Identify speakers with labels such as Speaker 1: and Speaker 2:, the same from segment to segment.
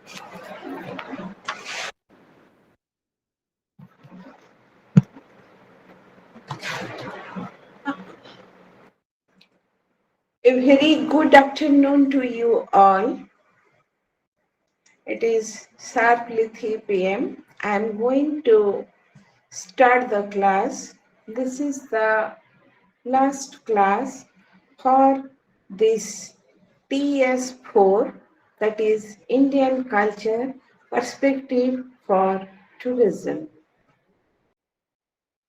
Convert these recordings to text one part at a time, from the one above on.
Speaker 1: A very good afternoon to you all. It is sharply 3 p.m. I am going to start the class. This is the last class for this TS-4, that is Indian Culture Perspective for Tourism.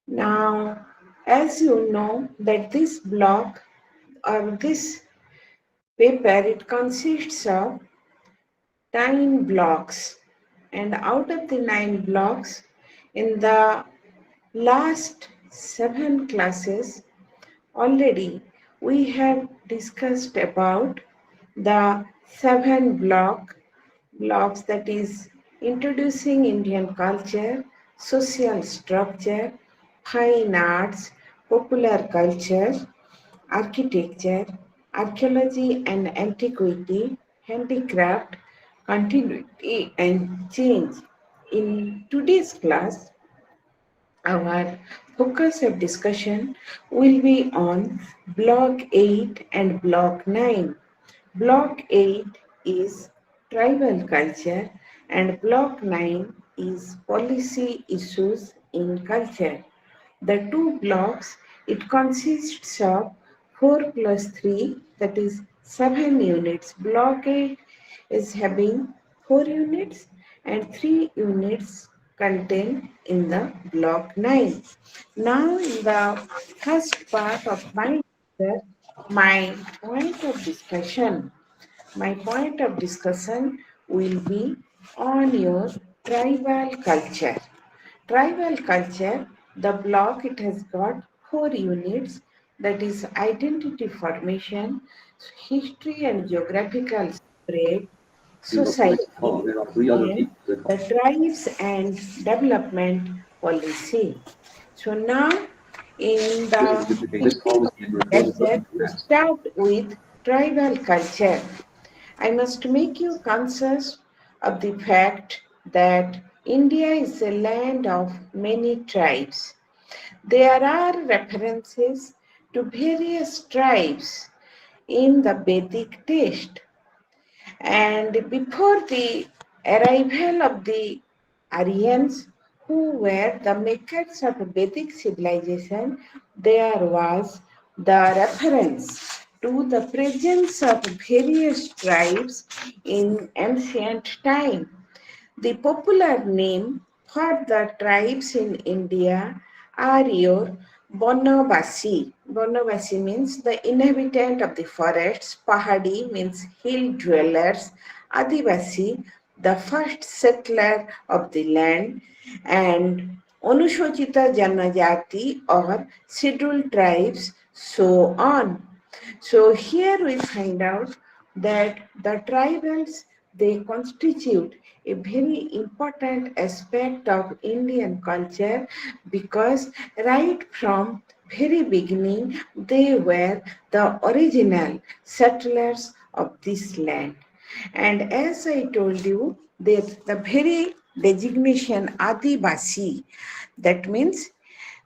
Speaker 1: Now, as you know that this block or this paper, it consists of 9 blocks, and out of the 9 blocks, in the last 7 classes already we have discussed about the 7 blocks, that is introducing Indian culture, social structure, fine arts, popular culture, architecture, archaeology and antiquity, handicraft, continuity and change. In today's class, our focus of discussion will be on Block 8 and Block 9. Block 8 is tribal culture and Block 9 is policy issues in culture. The 2 blocks, it consists of 4 plus 3, that is 7 units. Block 8 is having 4 units and 3 units contained in the block 9. Now in the first part of my lecture, my point of discussion my point of discussion will be on your tribal culture. Tribal culture, the block, it has got 4 units, that is identity formation, history and geographical spread, society, and the tribes and development policy. So now in the beginning of the lecture, to start with tribal culture, I must make you conscious of the fact that India is a land of many tribes. There are references to various tribes in the Vedic text. And before the arrival of the Aryans, who were the makers of Vedic civilization, there was the reference to the presence of various tribes in ancient time. The popular name for the tribes in India are your Bonavasi. Bonavasi means the inhabitant of the forests. Pahadi means hill dwellers. Adivasi, the first settler of the land. And Anushojita Janajati or scheduled tribes, so on. So here we find out that the tribals, they constitute a very important aspect of Indian culture, because right from very beginning they were the original settlers of this land. And as I told you, that the very designation Adivasi, that means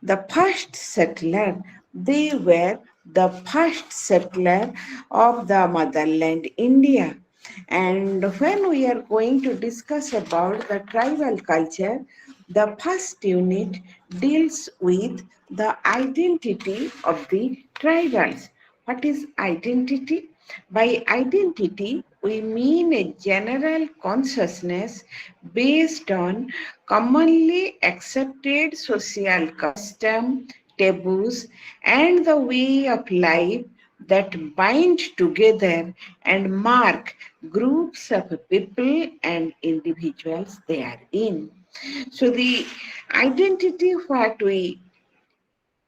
Speaker 1: the first settler, they were the first settler of the motherland India. And when we are going to discuss about the tribal culture, the first unit deals with the identity of the tribals. What is identity? By identity, we mean a general consciousness based on commonly accepted social custom, taboos, and the way of life that bind together and mark groups of people and individuals they are in. So the identity, what we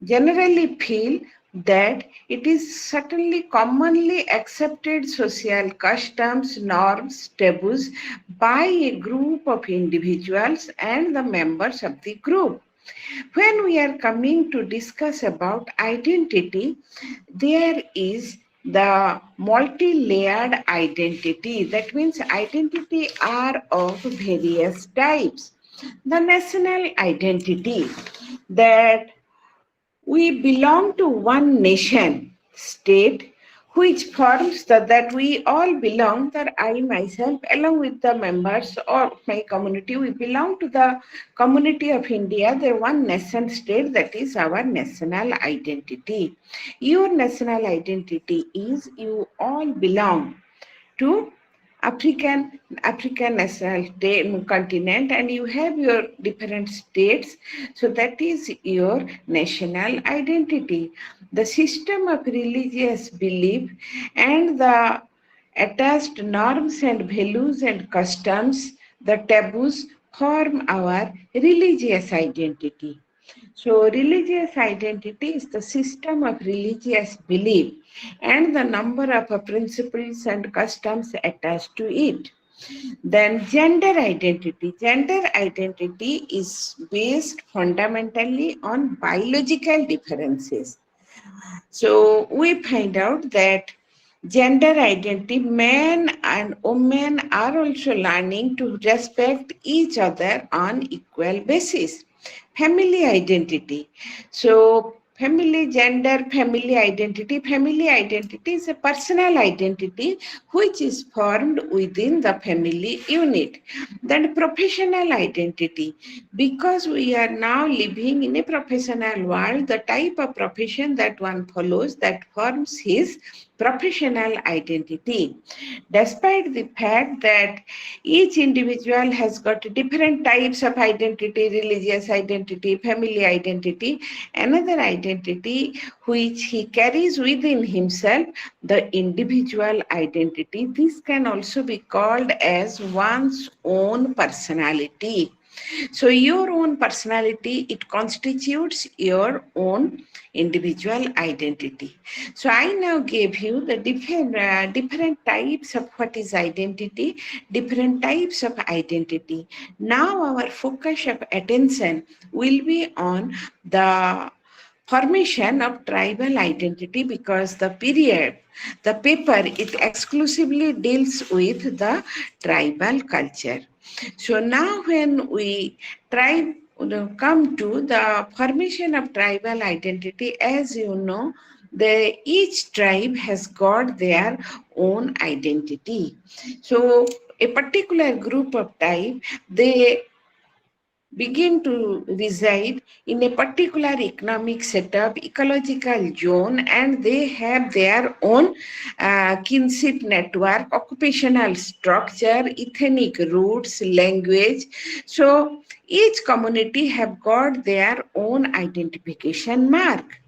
Speaker 1: generally feel, that it is certainly commonly accepted social customs, norms, taboos by a group of individuals and the members of the group. When we are coming to discuss about identity, there is the multi-layered identity. That means identity are of various types. The national identity, that we belong to one nation, state, which forms that we all belong, that I myself, along with the members of my community, we belong to the community of India, the one nation state, that is our national identity. Your national identity is you all belong to African national continent, and you have your different states. So that is your national identity. The system of religious belief and the attached norms and values and customs, the taboos, form our religious identity. So, religious identity is the system of religious belief and the number of principles and customs attached to it. Then, gender identity. Gender identity is based fundamentally on biological differences. So, we find out that gender identity, men and women are also learning to respect each other on equal basis. Family identity. So family identity is a personal identity which is formed within the family unit. Then professional identity, because we are now living in a professional world, the type of profession that one follows, that forms his professional identity. Despite the fact that each individual has got different types of identity, religious identity, family identity, another identity which he carries within himself, the individual identity. This can also be called as one's own personality. So your own personality, it constitutes your own individual identity. So I now gave you the different types of what is identity, different types of identity. Now our focus of attention will be on the formation of tribal identity, because the paper, it exclusively deals with the tribal culture. So now when we come to the formation of tribal identity, as you know, each tribe has got their own identity. So a particular group of tribe, they begin to reside in a particular economic setup, ecological zone, and they have their own kinship network, occupational structure, ethnic roots, language. So each community have got their own identification mark.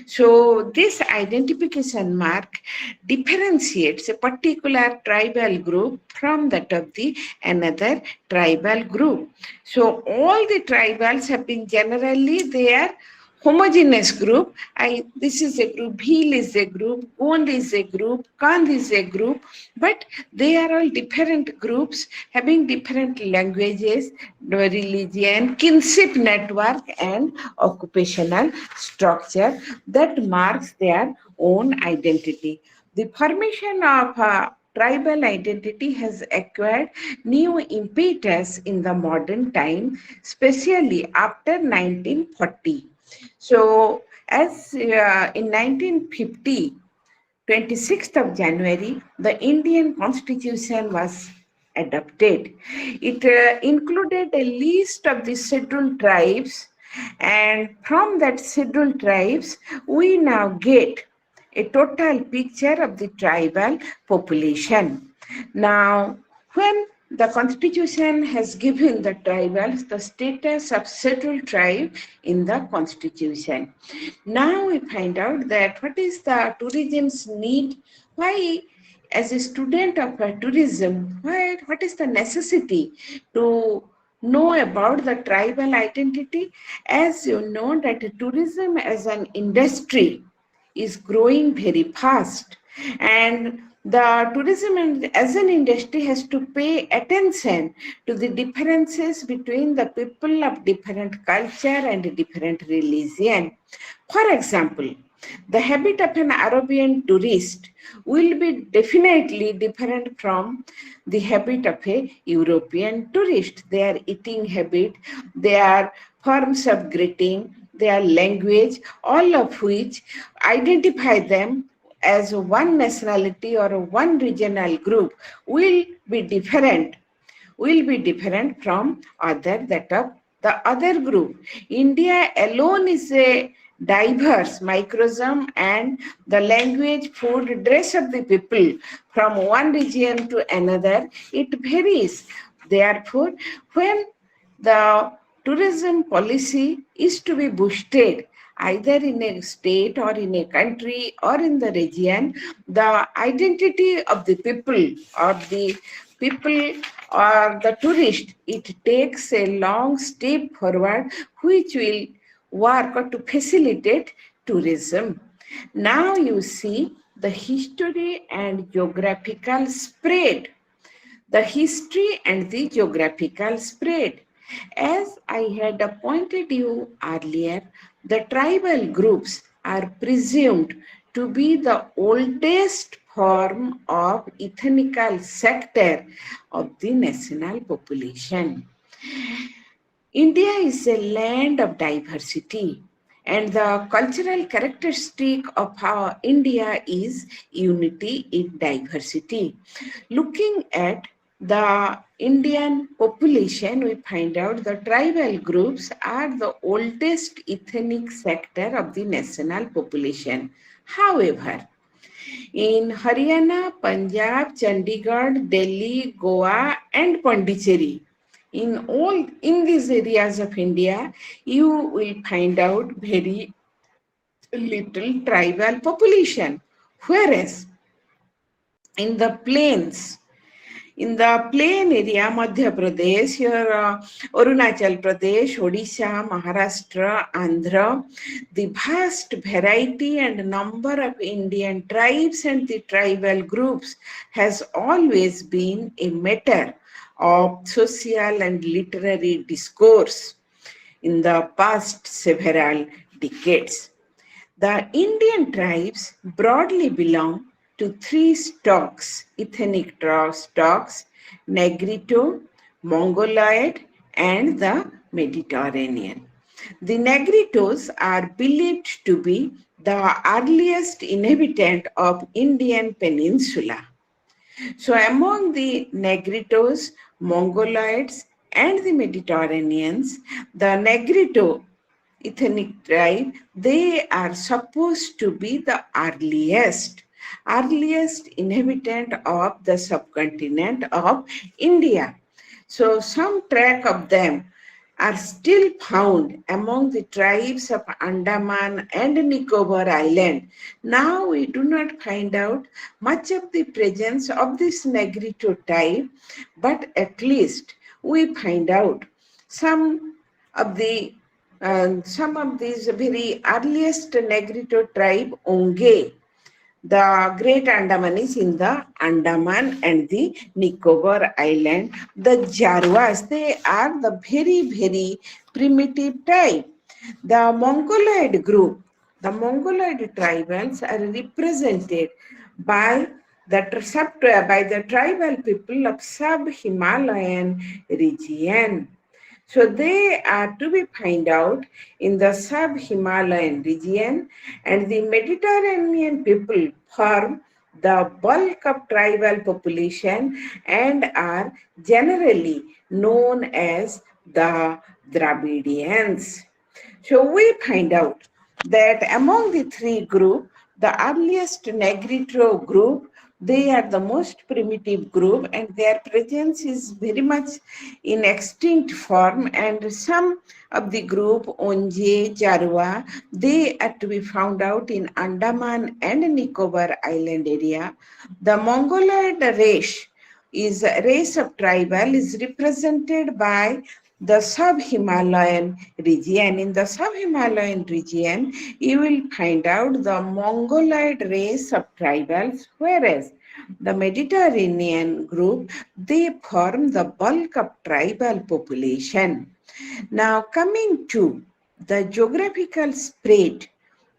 Speaker 1: So this identification mark differentiates a particular tribal group from that of the another tribal group. So all the tribals have been generally, they are homogeneous group. This is a group, Bhil is a group, Gond is a group, Kand is a group, but they are all different groups having different languages, religion, kinship network, and occupational structure that marks their own identity. The formation of tribal identity has acquired new impetus in the modern time, especially after 1940. So, as in 1950, 26th of January, the Indian Constitution was adopted. It included a list of the scheduled tribes, and from that scheduled tribes, we now get a total picture of the tribal population. Now, when the Constitution has given the tribals the status of scheduled tribe in the Constitution. Now we find out that what is the tourism's need, why as a student of tourism, what is the necessity to know about the tribal identity? As you know that tourism as an industry is growing very fast, and the tourism as an industry has to pay attention to the differences between the people of different culture and different religion. For example, The habit of an Arabian tourist will be definitely different from the habit of a European tourist. Their eating habit, their forms of greeting, their language, all of which identify them as one nationality or one regional group will be different from that of the other group. India alone is a diverse microcosm, and the language, food, dress of the people from one region to another, it varies. Therefore, when the tourism policy is to be boosted either in a state or in a country or in the region, the identity of the people or the tourist, it takes a long step forward which will work to facilitate tourism. Now you see the history and geographical spread. The history and the geographical spread. As I had appointed you earlier, the tribal groups are presumed to be the oldest form of ethnical sector of the national population. India is a land of diversity, and the cultural characteristic of our India is unity in diversity. Looking at the Indian population, we find out the tribal groups are the oldest ethnic sector of the national population. However, in Haryana, Punjab, Chandigarh, Delhi, Goa, and Pondicherry, in these areas of India, you will find out very little tribal population. Whereas in the plains, in the plain area, Madhya Pradesh, here Arunachal Pradesh, Odisha, Maharashtra, Andhra, the vast variety and number of Indian tribes and the tribal groups has always been a matter of social and literary discourse in the past several decades. The Indian tribes broadly belong to three ethnic stocks, Negrito, Mongoloid, and the Mediterranean. The Negritos are believed to be the earliest inhabitant of Indian peninsula. So among the Negritos, Mongoloids, and the Mediterraneans, the Negrito ethnic tribe, they are supposed to be the earliest inhabitant of the subcontinent of India. So some track of them are still found among the tribes of Andaman and Nicobar Island. Now we do not find out much of the presence of this Negrito type, but at least we find out some of these very earliest Negrito tribe, Onge, the Great Andaman is in the Andaman and the Nicobar Island. The Jarwas, they are the very primitive type. The Mongoloid group, the Mongoloid tribals are represented by the tribal people of sub-Himalayan region. So they are to be found out in the sub-Himalayan region, and the Mediterranean people form the bulk of tribal population and are generally known as the Dravidians. So we find out that among the three groups, the earliest Negrito group, they are the most primitive group, and their presence is very much in extinct form, and some of the group Onge, Jarwa, they are to be found out in Andaman and Nicobar Island area. The Mongoloid race of tribal is represented by the sub-Himalayan region. In the sub-Himalayan region, you will find out the Mongoloid race of tribals, whereas the Mediterranean group, they form the bulk of tribal population. Now coming to the geographical spread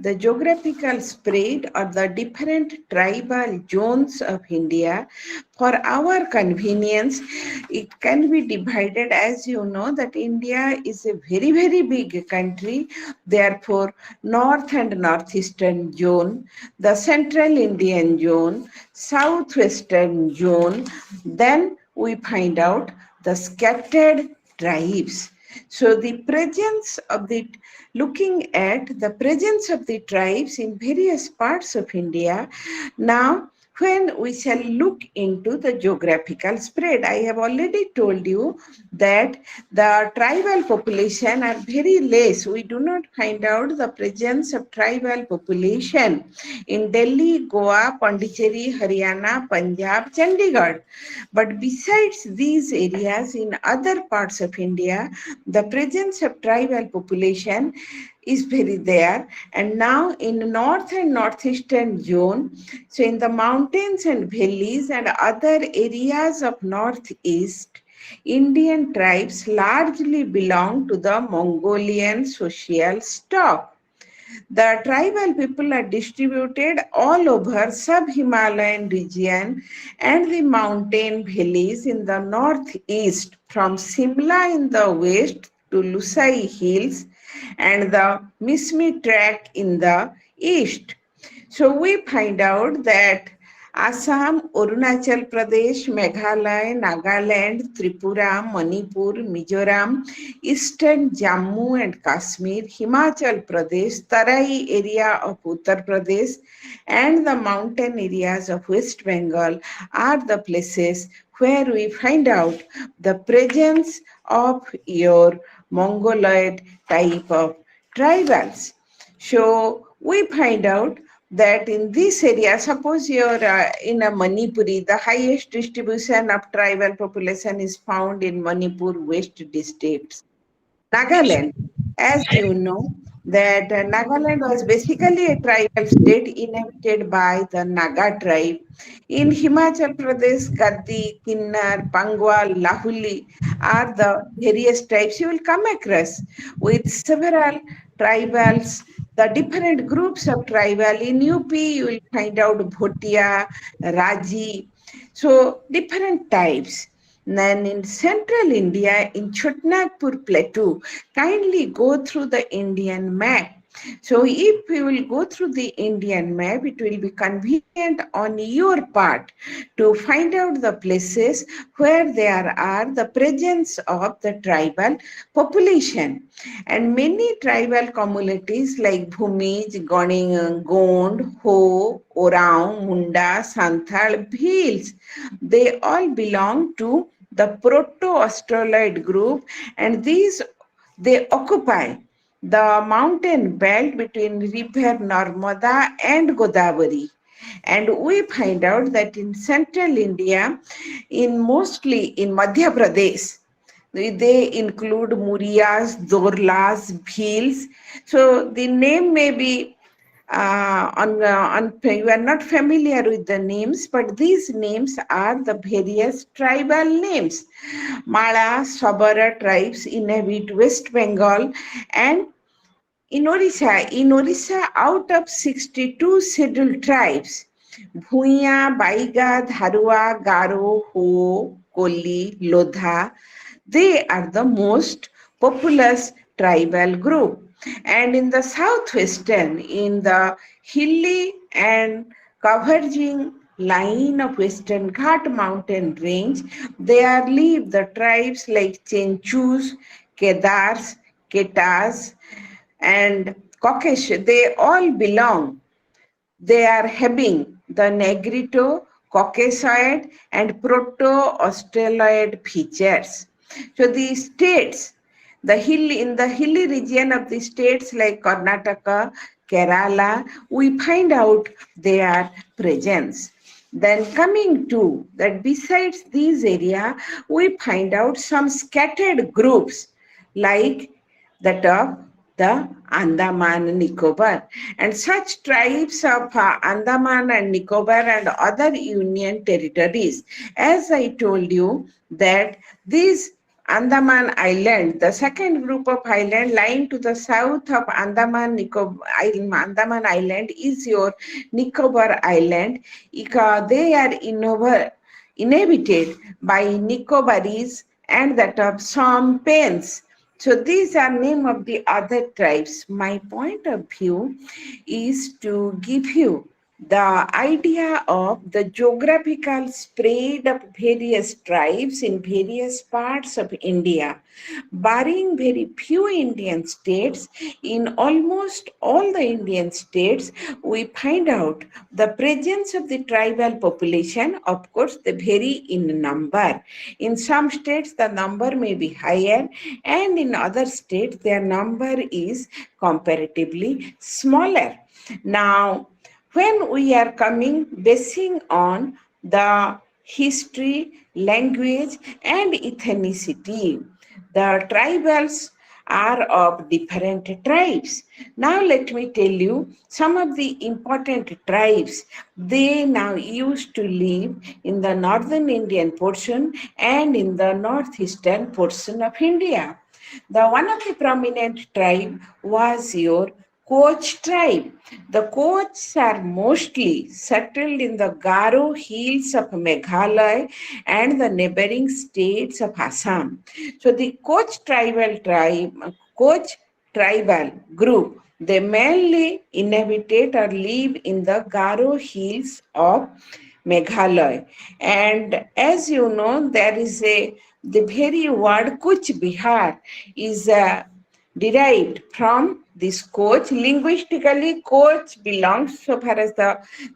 Speaker 1: the geographical spread or the different tribal zones of India. For our convenience, it can be divided, as you know, that India is a very, very big country. Therefore, North and Northeastern zone, the Central Indian zone, Southwestern zone, then we find out the scattered tribes. So the presence of the, looking at the presence of the tribes in various parts of India. Now, when we shall look into the geographical spread, I have already told you that the tribal population are very less. We do not find out the presence of tribal population in Delhi, Goa, Pondicherry, Haryana, Punjab, Chandigarh. But besides these areas, in other parts of India, the presence of tribal population is very there. And now in north and northeastern zone, so in the mountains and valleys and other areas of northeast, Indian tribes largely belong to the Mongolian social stock. The tribal people are distributed all over sub-Himalayan region and the mountain valleys in the northeast, from Simla in the west to Lusai Hills and the Mismi Track in the east. So we find out that Assam, Arunachal Pradesh, Meghalaya, Nagaland, Tripura, Manipur, Mizoram, Eastern Jammu and Kashmir, Himachal Pradesh, Tarai area of Uttar Pradesh, and the mountain areas of West Bengal are the places where we find out the presence of your Mongoloid type of tribals. So we find out that in this area, suppose you're in a Manipuri, the highest distribution of tribal population is found in Manipur West districts. Nagaland, as you know, that Nagaland was basically a tribal state inhabited by the Naga tribe. In Himachal Pradesh, Gaddi, Kinnar, Pangwal, Lahuli are the various tribes you will come across with several tribals, the different groups of tribal. In UP, you will find out Bhotia, Raji, so different types. Then in central India, in Chotnagpur Plateau, kindly go through the Indian map. So if we will go through the Indian map, it will be convenient on your part to find out the places where there are the presence of the tribal population. And many tribal communities like Bhumij, Gond, Ho, Oraon, Munda, Santhal, Bhils, they all belong to the proto-Australoid group, and these, they occupy the mountain belt between river Narmada and Godavari. And we find out that in central India, in mostly in Madhya Pradesh, they include Muriyas, Dorlas, Bhils. So the name may be you are not familiar with the names, but these names are the various tribal names. Mala, Sabara tribes inhabit West Bengal and in Orissa, out of 62 scheduled tribes, Bhuiya, Baiga, Dharua, Garo, Ho, Koli, Lodha, they are the most populous tribal group. And in the southwestern, in the hilly and converging line of Western Ghat mountain range, there live the tribes like Chenchus, Kedars, Ketas, and Caucasus. They all belong, they are having the Negrito, Caucasoid, and Proto-Australoid features. So the states, in the hilly region of the states like Karnataka, Kerala, we find out their presence. Then coming to that, besides these area, we find out some scattered groups like that of the Andaman and Nicobar. And such tribes of Andaman and Nicobar and other union territories, as I told you, that these Andaman Island, the second group of island lying to the south of Andaman Island is your Nicobar Island. They are inhabited by Nicobaris and that of Sompens. So these are name of the other tribes. My point of view is to give you the idea of the geographical spread of various tribes in various parts of India. Barring very few Indian states, in almost all the Indian states, we find out the presence of the tribal population. Of course, they vary in number. In some states, the number may be higher, and in other states, their number is comparatively smaller. Now, when we are coming basing on the history, language, and ethnicity, the tribals are of different tribes. Now let me tell you some of the important tribes. They now used to live in the northern Indian portion and in the northeastern portion of India. The one of the prominent tribe was your Koch tribe. The Kochs are mostly settled in the Garo hills of Meghalaya and the neighboring states of Assam. So the Koch tribal group, they mainly inhabitate or live in the Garo hills of Meghalaya. And as you know, the very word Kuch Bihar is derived from this Koch. Linguistically, Koch belongs, so far as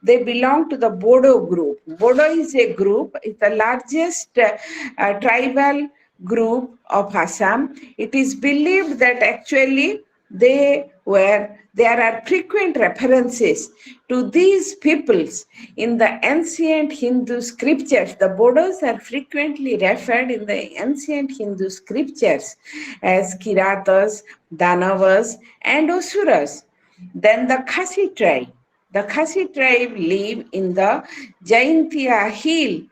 Speaker 1: they belong to the Bodo group. Bodo is a group, it's the largest tribal group of Assam. It is believed that actually there are frequent references to these peoples in the ancient Hindu scriptures. The Bodos are frequently referred in the ancient Hindu scriptures as Kiratas, Danavas, and Asuras. Then the Khasi tribe. The Khasi tribe live in the Jaintia hill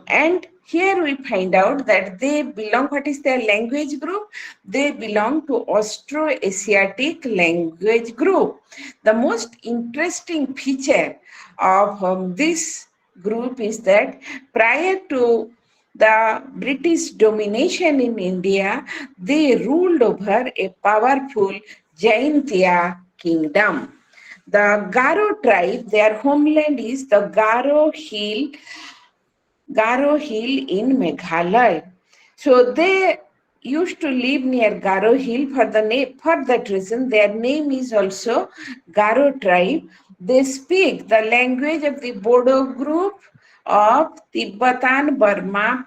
Speaker 1: and here we find out that they belong, what is their language group? They belong to Austro-Asiatic language group. The most interesting feature of this group is that prior to the British domination in India, they ruled over a powerful Jaintia kingdom. The Garo tribe, their homeland is the Garo Hill in Meghalaya. So they used to live near Garo Hill for that reason. Their name is also Garo tribe. They speak the language of the Bodo group of Tibetan Burma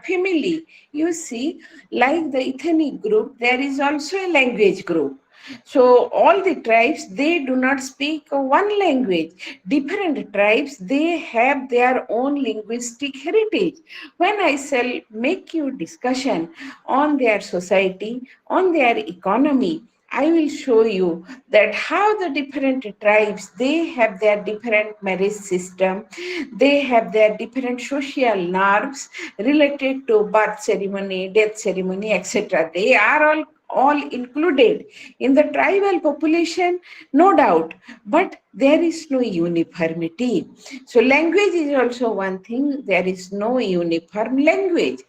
Speaker 1: family. You see, like the ethnic group, there is also a language group. So all the tribes, they do not speak one language. Different tribes, they have their own linguistic heritage. When I shall make you discussion on their society, on their economy, I will show you that how the different tribes, they have their different marriage system, they have their different social norms related to birth ceremony, death ceremony, etc. They are all included in the tribal population, no doubt, but there is no uniformity. So language is also one thing, there is no uniform language.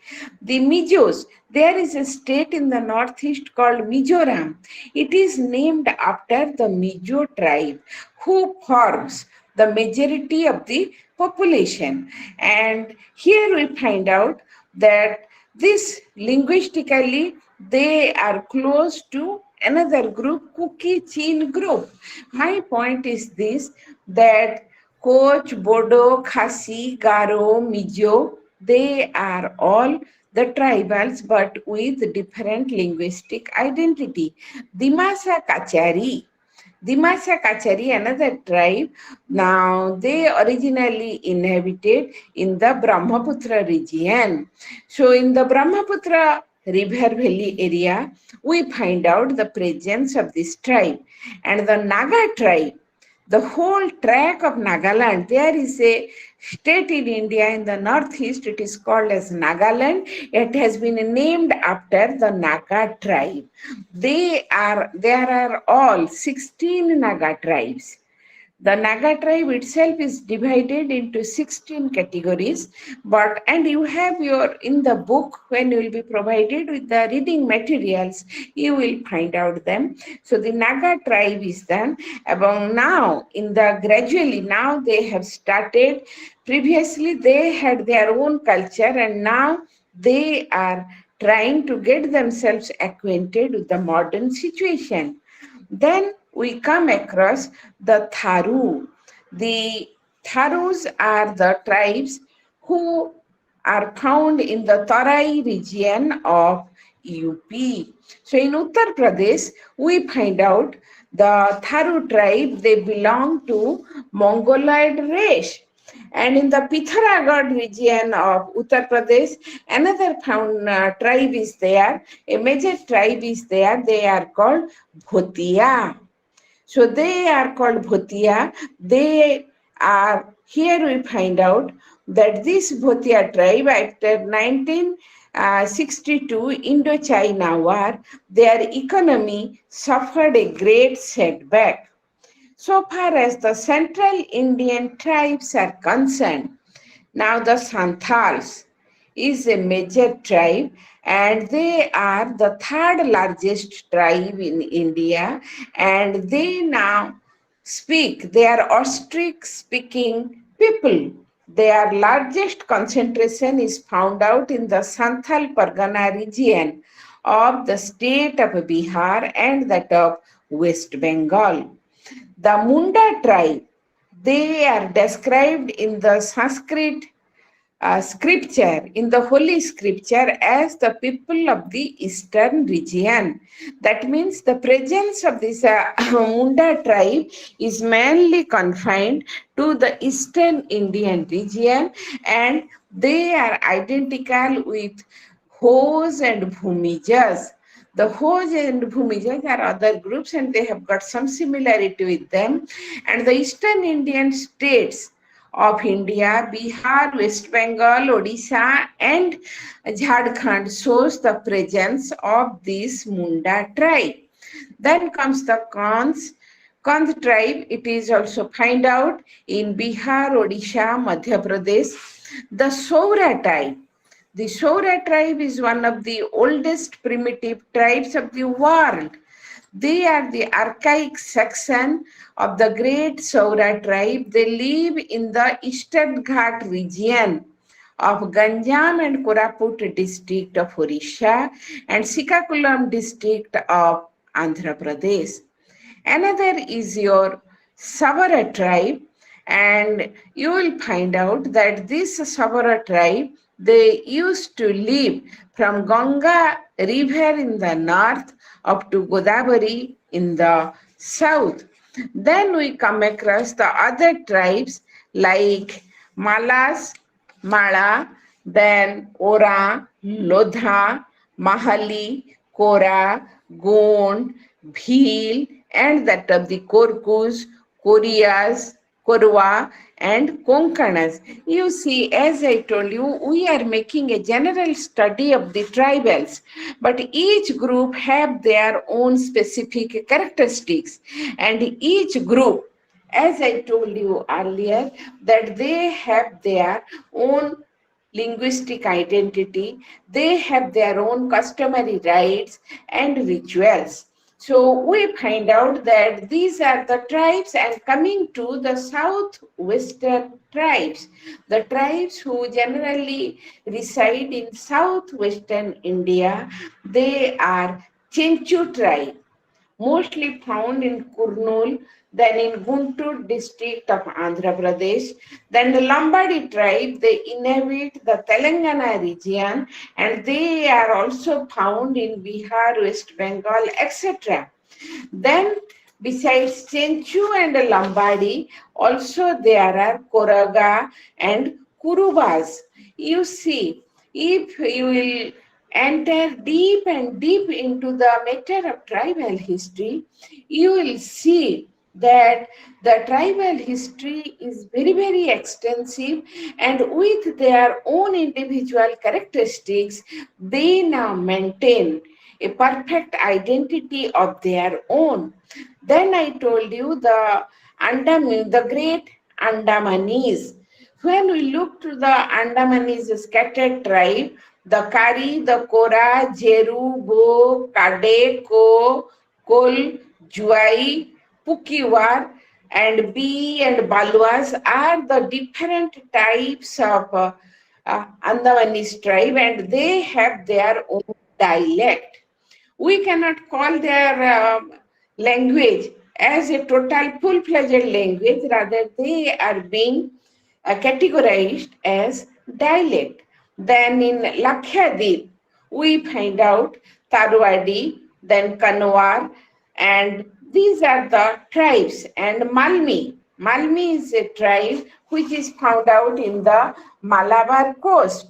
Speaker 1: The Mijos, there is a state in the northeast called Mizoram. It is named after the Mizo tribe who forms the majority of the population. And here we find out that this linguistically they are close to another group, Kuki-Chin group. My point is this, that Koch, Bodo, Khasi, Garo, Mizo, they are all the tribals but with different linguistic identity. Dimasa Kachari, another tribe. Now, they originally inhabited in the Brahmaputra region. So, in the Brahmaputra river valley area, we find out the presence of this tribe. And the Naga tribe, the whole tract of Nagaland, there is a state in India in the northeast. It is called as Nagaland. It has been named after the Naga tribe. There are all 16 Naga tribes. The Naga tribe itself is divided into 16 categories, and you have in the book, when you will be provided with the reading materials, you will find out them. So the Naga tribe is done. Among now, gradually now they have started. Previously they had their own culture, and now they are trying to get themselves acquainted with the modern situation. Then we come across the Tharu. The Tharus are the tribes who are found in the Tarai region of UP. So in Uttar Pradesh, we find out the Tharu tribe, they belong to Mongoloid race. And in the Pithoragarh region of Uttar Pradesh, another found tribe is there, a major tribe is there, they are called Bhotia. So they are called Bhotia. They are, here we find out that this Bhotia tribe, after 1962 Indo-China War, their economy suffered a great setback. So far as the central Indian tribes are concerned, now the Santals is a major tribe, and they are the third largest tribe in India, and they now they are Austric speaking people. Their largest concentration is found out in the Santhal Pargana region of the state of Bihar and that of West Bengal. The Munda tribe, they are described in the Sanskrit scripture, in the Holy Scripture, as the people of the eastern region. That means the presence of this Munda tribe is mainly confined to the eastern Indian region, and they are identical with Hos and Bhumijas. The Hos and Bhumijas are other groups, and they have got some similarity with them. And the eastern Indian states of India, Bihar, West Bengal, Odisha, and Jharkhand shows the presence of this Munda tribe. Then comes the Kandh tribe. It is also found out in Bihar, Odisha, Madhya Pradesh. The Saura tribe. The Saura tribe is one of the oldest primitive tribes of the world. They are the archaic section of the great Saura tribe. They live in the Eastern Ghat region of Ganjam and Koraput district of Orissa and Sikakulam district of Andhra Pradesh. Another is your Savara tribe, and you will find out that this Savara tribe, they used to live from Ganga river in the north up to Godavari in the south. Then we come across the other tribes like Malas, Mala, then Ora, Lodha, Mahali, Kora, Gond, Bhil, and that of the Korkus, Koreas, Korwa, and Konkanas. You see, as I told you, we are making a general study of the tribals, but each group have their own specific characteristics, and each group, as I told you earlier, that they have their own linguistic identity, they have their own customary rites and rituals. So we find out that these are the tribes, and coming to the southwestern tribes, the tribes who generally reside in southwestern India, they are Chenchu tribe, mostly found in Kurnool, then in Guntur district of Andhra Pradesh. Then the Lambadi tribe, they inhabit the Telangana region, and they are also found in Bihar, West Bengal, etc. Then besides Chenchu and Lambadi, also there are Koraga and Kurubas. You see, if you will enter deep and deep into the matter of tribal history, you will see that the tribal history is very, very extensive, and with their own individual characteristics, they now maintain a perfect identity of their own. Then I told you the great Andamanese. When we look to the Andamanese scattered tribe, the Kari, the Kora, Jeru, Go, Kade, Ko, Kol, Juai, Pukiwar, and B and Balwas are the different types of Andamanese tribe, and they have their own dialect. We cannot call their language as a total full-fledged language, rather they are being categorized as dialect. Then in Lakshadweep, we find out Tarwadi, then Kanwar, and these are the tribes. And Malmi, Malmi is a tribe which is found out in the Malabar coast.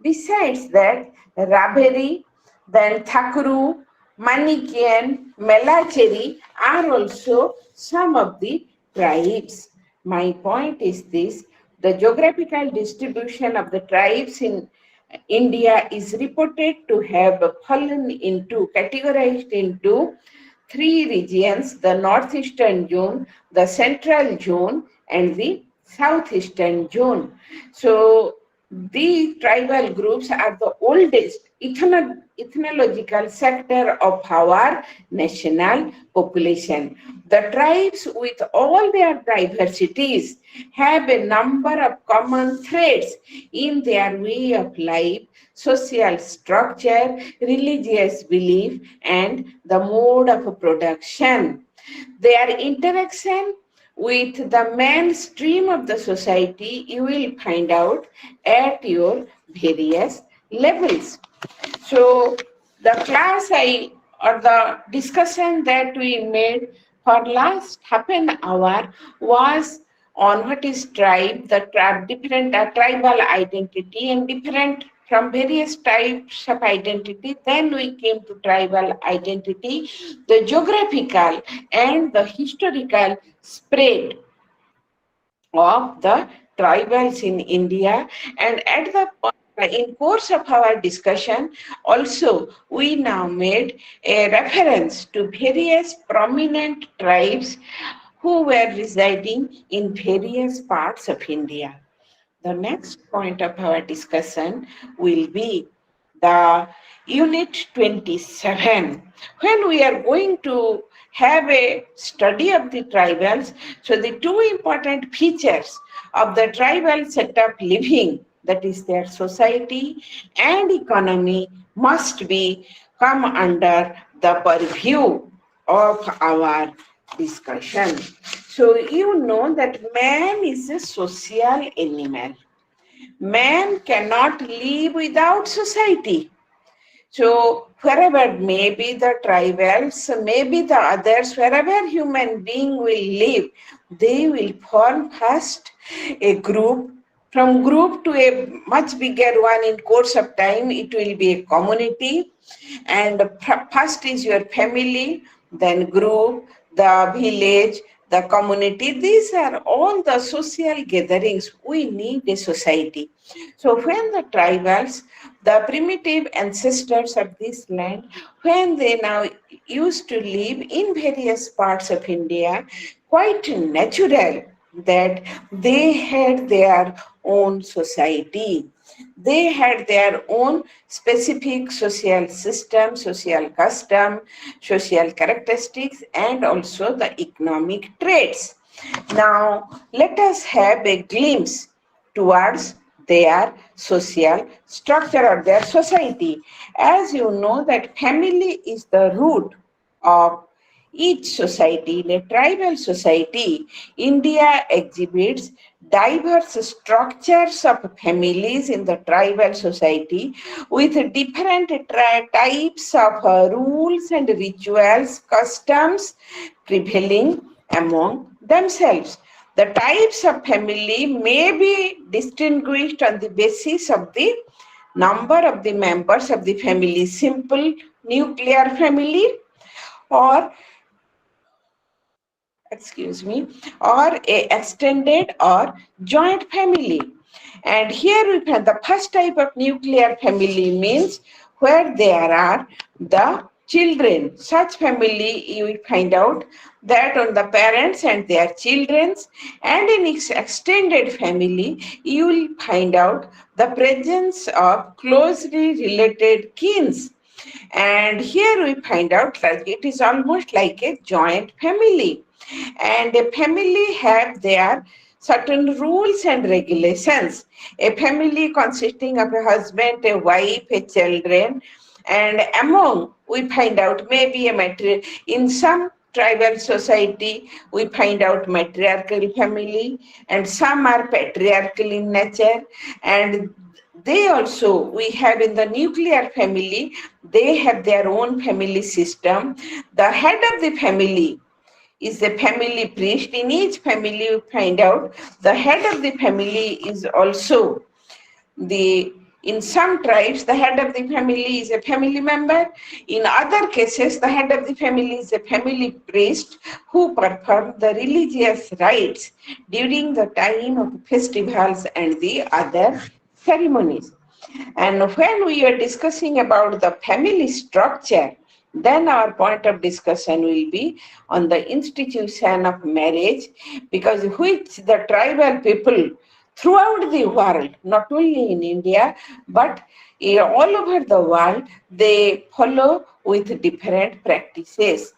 Speaker 1: Besides that, Raberi, then Thakru, Manikian, Melacheri are also some of the tribes. My point is this: the geographical distribution of the tribes in India is reported to have fallen into, categorized into three regions: the northeastern zone, the central zone, and the southeastern zone. So these tribal groups are the oldest ethnological sector of our national population. The tribes, with all their diversities, have a number of common threads in their way of life, social structure, religious belief, and the mode of production. Their interaction with the mainstream of the society, you will find out at your various levels. So the class I or the discussion that we made for last half an hour was on what is tribe, the different tribal identity and different from various types of identity. Then we came to tribal identity, the geographical and the historical spread of the tribals in India. And at the in course of our discussion, also we now made a reference to various prominent tribes who were residing in various parts of India. The next point of our discussion will be the Unit 27. When we are going to have a study of the tribals, so the two important features of the tribal setup living, that is their society and economy, must be come under the purview of our discussion. So you know that man is a social animal. Man cannot live without society. So wherever maybe the tribals, maybe the others, wherever human being will live, they will form first a group. From group to a much bigger one in course of time, it will be a community. And first is your family, then group, the village, the community. These are all the social gatherings. We need a society. So when the tribals, the primitive ancestors of this land, when they now used to live in various parts of India, quite natural that they had their own society. They had their own specific social system, social custom, social characteristics, and also the economic traits. Now, let us have a glimpse towards their social structure or their society. As you know that family is the root of each society. In a tribal society, India exhibits diverse structures of families in the tribal society with different types of rules and rituals, customs prevailing among themselves. The types of family may be distinguished on the basis of the number of the members of the family, simple nuclear family or excuse me, or a extended or joint family. And here we find the first type of nuclear family means where there are the children. Such family you will find out that on the parents and their children, and in its extended family you will find out the presence of closely related kins. And here we find out that it is almost like a joint family. And a family have their certain rules and regulations. A family consisting of a husband, a wife, a children, and among we find out maybe a in some tribal society we find out matriarchal family, and some are patriarchal in nature, and they also we have in the nuclear family, they have their own family system. The head of the family is the family priest. In each family you find out the head of the family is also the, in some tribes the head of the family is a family member. In other cases the head of the family is a family priest who perform the religious rites during the time of festivals and the other ceremonies. And when we are discussing about the family structure, then our point of discussion will be on the institution of marriage, because which the tribal people throughout the world, not only in India, but all over the world, they follow with different practices.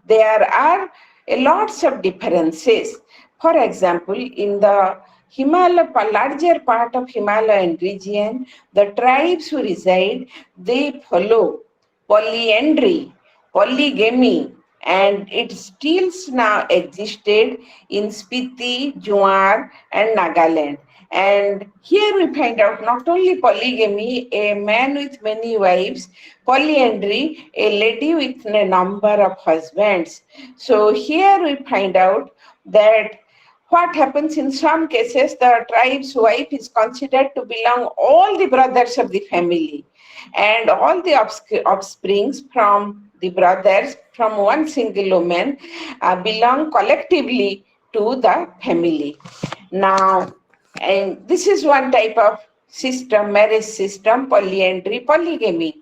Speaker 1: There are lots of differences. For example, in the Himalaya, larger part of Himalayan region, the tribes who reside, they follow polyandry, polygamy, and it still now existed in Spiti, Juar, and Nagaland. And here we find out not only polygamy, a man with many wives, polyandry, a lady with a number of husbands. So here we find out that what happens in some cases, the tribe's wife is considered to belong all the brothers of the family, and all the offsprings from the brothers from one single woman belong collectively to the family. Now, and this is one type of system, marriage system, polyandry, polygamy.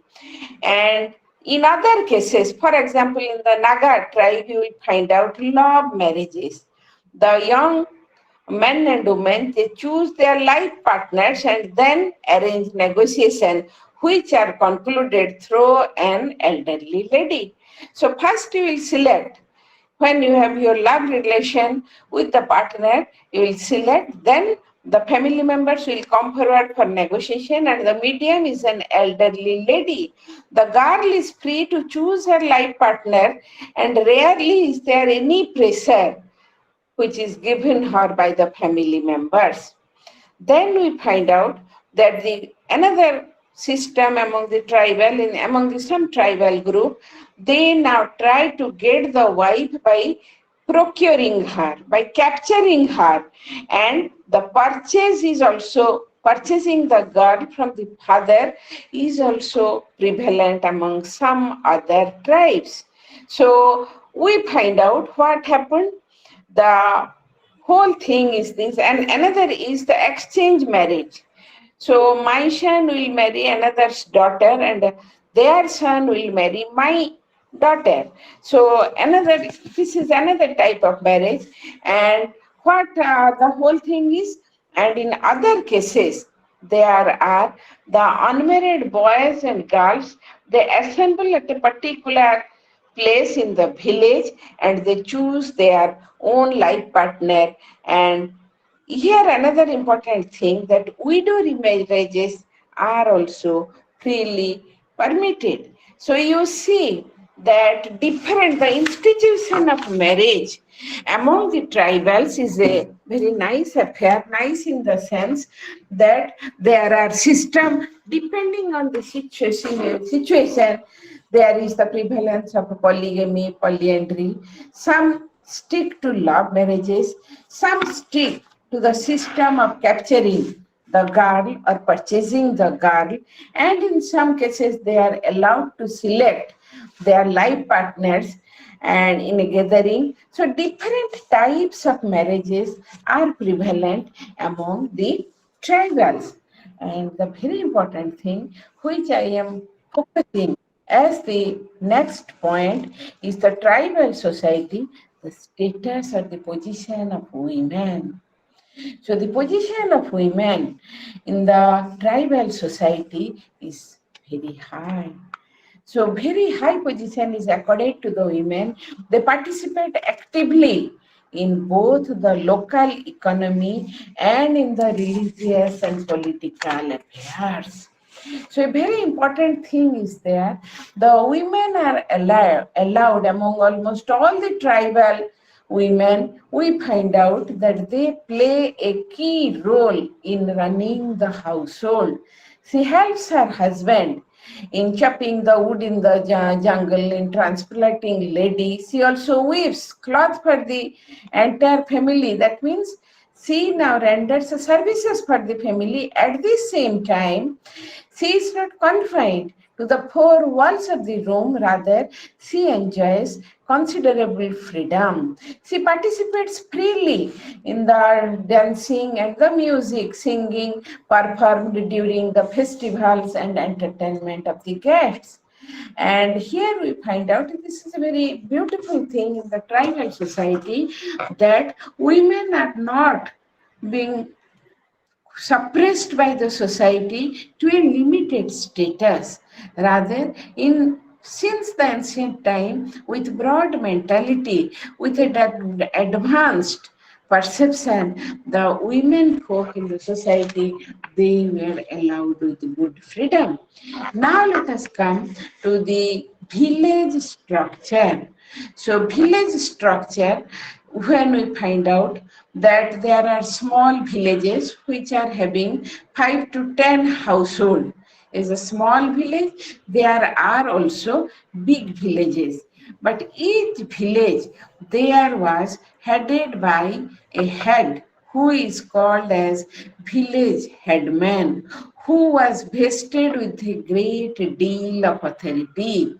Speaker 1: And in other cases, for example, in the Naga tribe, you will find out love marriages. The young men and women, they choose their life partners and then arrange negotiation, which are concluded through an elderly lady. So first you will select, when you have your love relation with the partner, you will select, then the family members will come forward for negotiation, and the medium is an elderly lady. The girl is free to choose her life partner, and rarely is there any pressure which is given her by the family members. Then we find out that the another system among the tribal, in among the some tribal group, they now try to get the wife by procuring her, by capturing her, and the purchase is also, purchasing the girl from the father is also prevalent among some other tribes. So we find out what happened. The whole thing is this, and another is the exchange marriage. So my son will marry another's daughter, and their son will marry my daughter. So another, this is another type of marriage. And what the whole thing is, and in other cases, there are the unmarried boys and girls, they assemble at a particular place in the village, and they choose their own life partner. And here another important thing, that widow remarriages are also freely permitted. So you see that different, the institution of marriage among the tribals is a very nice affair, nice in the sense that there are system depending on the situation. There is the prevalence of polygamy, polyandry. Some stick to love marriages, some stick to the system of capturing the girl or purchasing the girl, and in some cases they are allowed to select their life partners. and in a gathering. So different types of marriages are prevalent among the tribals. And the very important thing which I am focusing as the next point is the tribal society, the status or the position of women. So the position of women in the tribal society is very high. So very high position is accorded to the women. They participate actively in both the local economy and in the religious and political affairs. So a very important thing is there. The women are allowed among almost all the tribal women. We find out that they play a key role in running the household. She helps her husband in chopping the wood in the jungle, in transplanting lady. She also weaves cloth for the entire family. That means she now renders services for the family. At the same time, she is not confined to the four walls of the room, rather, she enjoys considerable freedom. She participates freely in the dancing and the music, singing performed during the festivals and entertainment of the guests. And here we find out this is a very beautiful thing in the tribal society that women are not being suppressed by the society to a limited status. Rather, in since the ancient time, with broad mentality, with an advanced perception, the women folk in the society, they were allowed with good freedom. Now let us come to the village structure. So village structure, when we find out that there are small villages which are having 5 to 10 households, is a small village. There are also big villages, but each village there was headed by a head who is called as village headman, who was vested with a great deal of authority.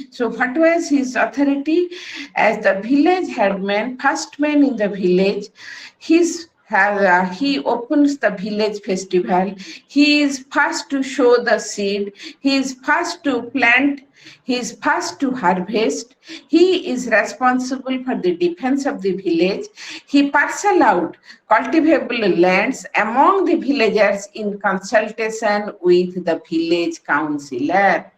Speaker 1: So what was his authority? As the village headman, first man in the village, he opens the village festival. He is first to sow the seed. He is first to plant. He is first to harvest. He is responsible for the defense of the village. He parcel out cultivable lands among the villagers in consultation with the village councillor.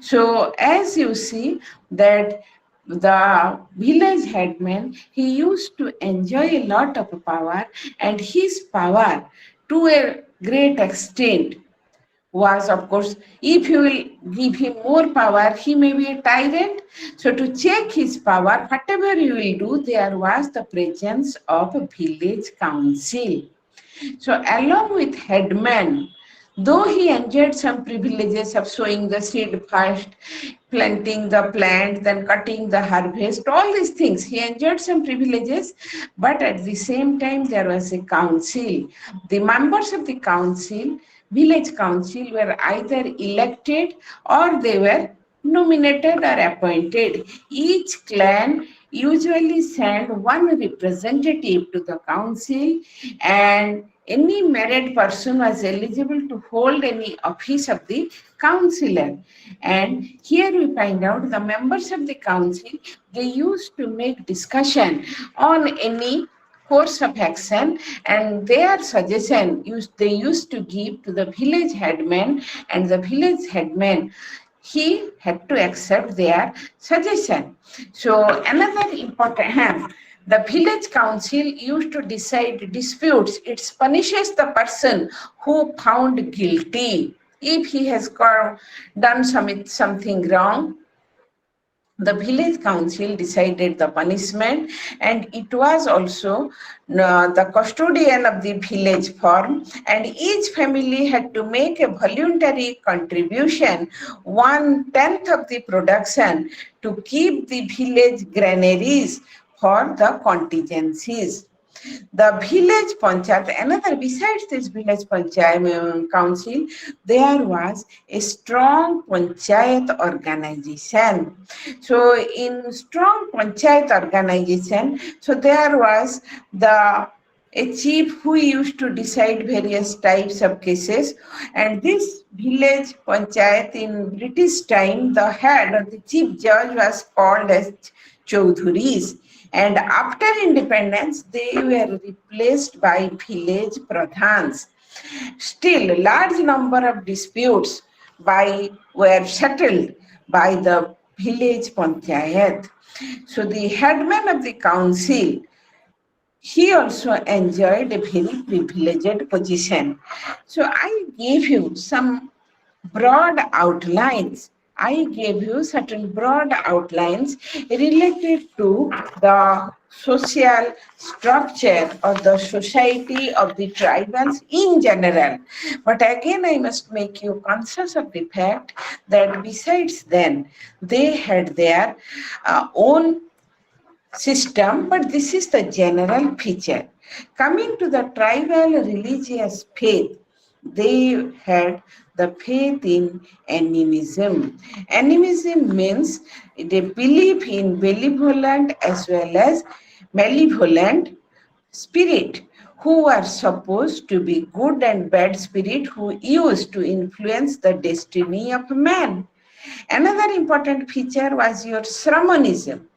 Speaker 1: So as you see that the village headman, he used to enjoy a lot of power, and his power to a great extent was, of course, if you will give him more power, he may be a tyrant. So to check his power, whatever you will do, there was the presence of a village council. So along with headman, though he enjoyed some privileges of sowing the seed first, planting the plant, then cutting the harvest, all these things, he enjoyed some privileges, but at the same time there was a council. The members of the council, village council, were either elected or they were nominated or appointed. Each clan usually sent one representative to the council, and any married person was eligible to hold any office of the councillor. And here we find out the members of the council, they used to make discussion on any course of action, and their suggestion they used to give to the village headman, and the village headman, he had to accept their suggestion. So another important, the village council used to decide disputes. It punishes the person who found guilty. If he has done something wrong, the village council decided the punishment, and it was also the custodian of the village farm, and each family had to make a voluntary contribution, 1/10 of the production, to keep the village granaries for the contingencies. The village panchayat, another besides this village panchayat council, there was a strong panchayat organization. So in strong panchayat organization, so there was the a chief who used to decide various types of cases, and this village panchayat in British time, the head or the chief judge was called as Chaudhuris, and after independence they were replaced by village pradhans. Still, large number of disputes were settled by the village panchayat. So the headman of the council, he also enjoyed a very privileged position. So I gave you some broad outlines. I gave you certain broad outlines related to the social structure or the society of the tribals in general. But again, I must make you conscious of the fact that besides then, they had their own system, but this is the general feature. Coming to the tribal religious faith, they had the faith in animism. Animism means they believe in benevolent as well as malevolent spirit who are supposed to be good and bad spirit who used to influence the destiny of man. Another important feature was your shamanism.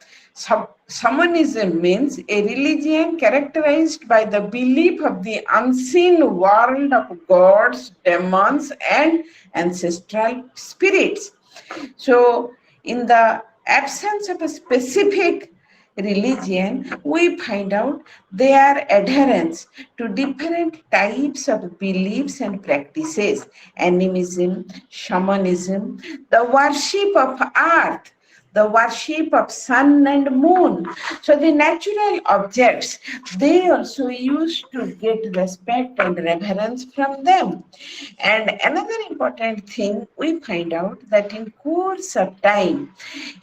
Speaker 1: Shamanism means a religion characterized by the belief of the unseen world of gods, demons, and ancestral spirits. So, in the absence of a specific religion, we find out their adherence to different types of beliefs and practices: animism, shamanism, the worship of earth, the worship of sun and moon. So the natural objects, they also used to get respect and reverence from them. And another important thing, we find out that in course of time,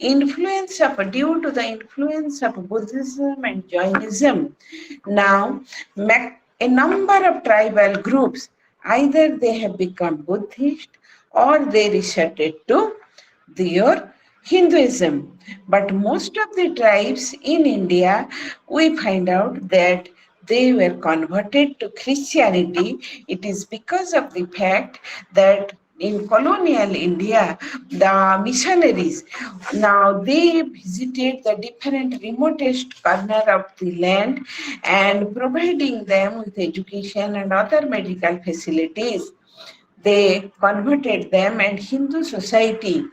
Speaker 1: due to the influence of Buddhism and Jainism, now a number of tribal groups, either they have become Buddhist or they resorted to their Hinduism. But most of the tribes in India, we find out that they were converted to Christianity. It is because of the fact that in colonial India, the missionaries, now they visited the different remotest corner of the land and providing them with education and other medical facilities. They converted them, and Hindu society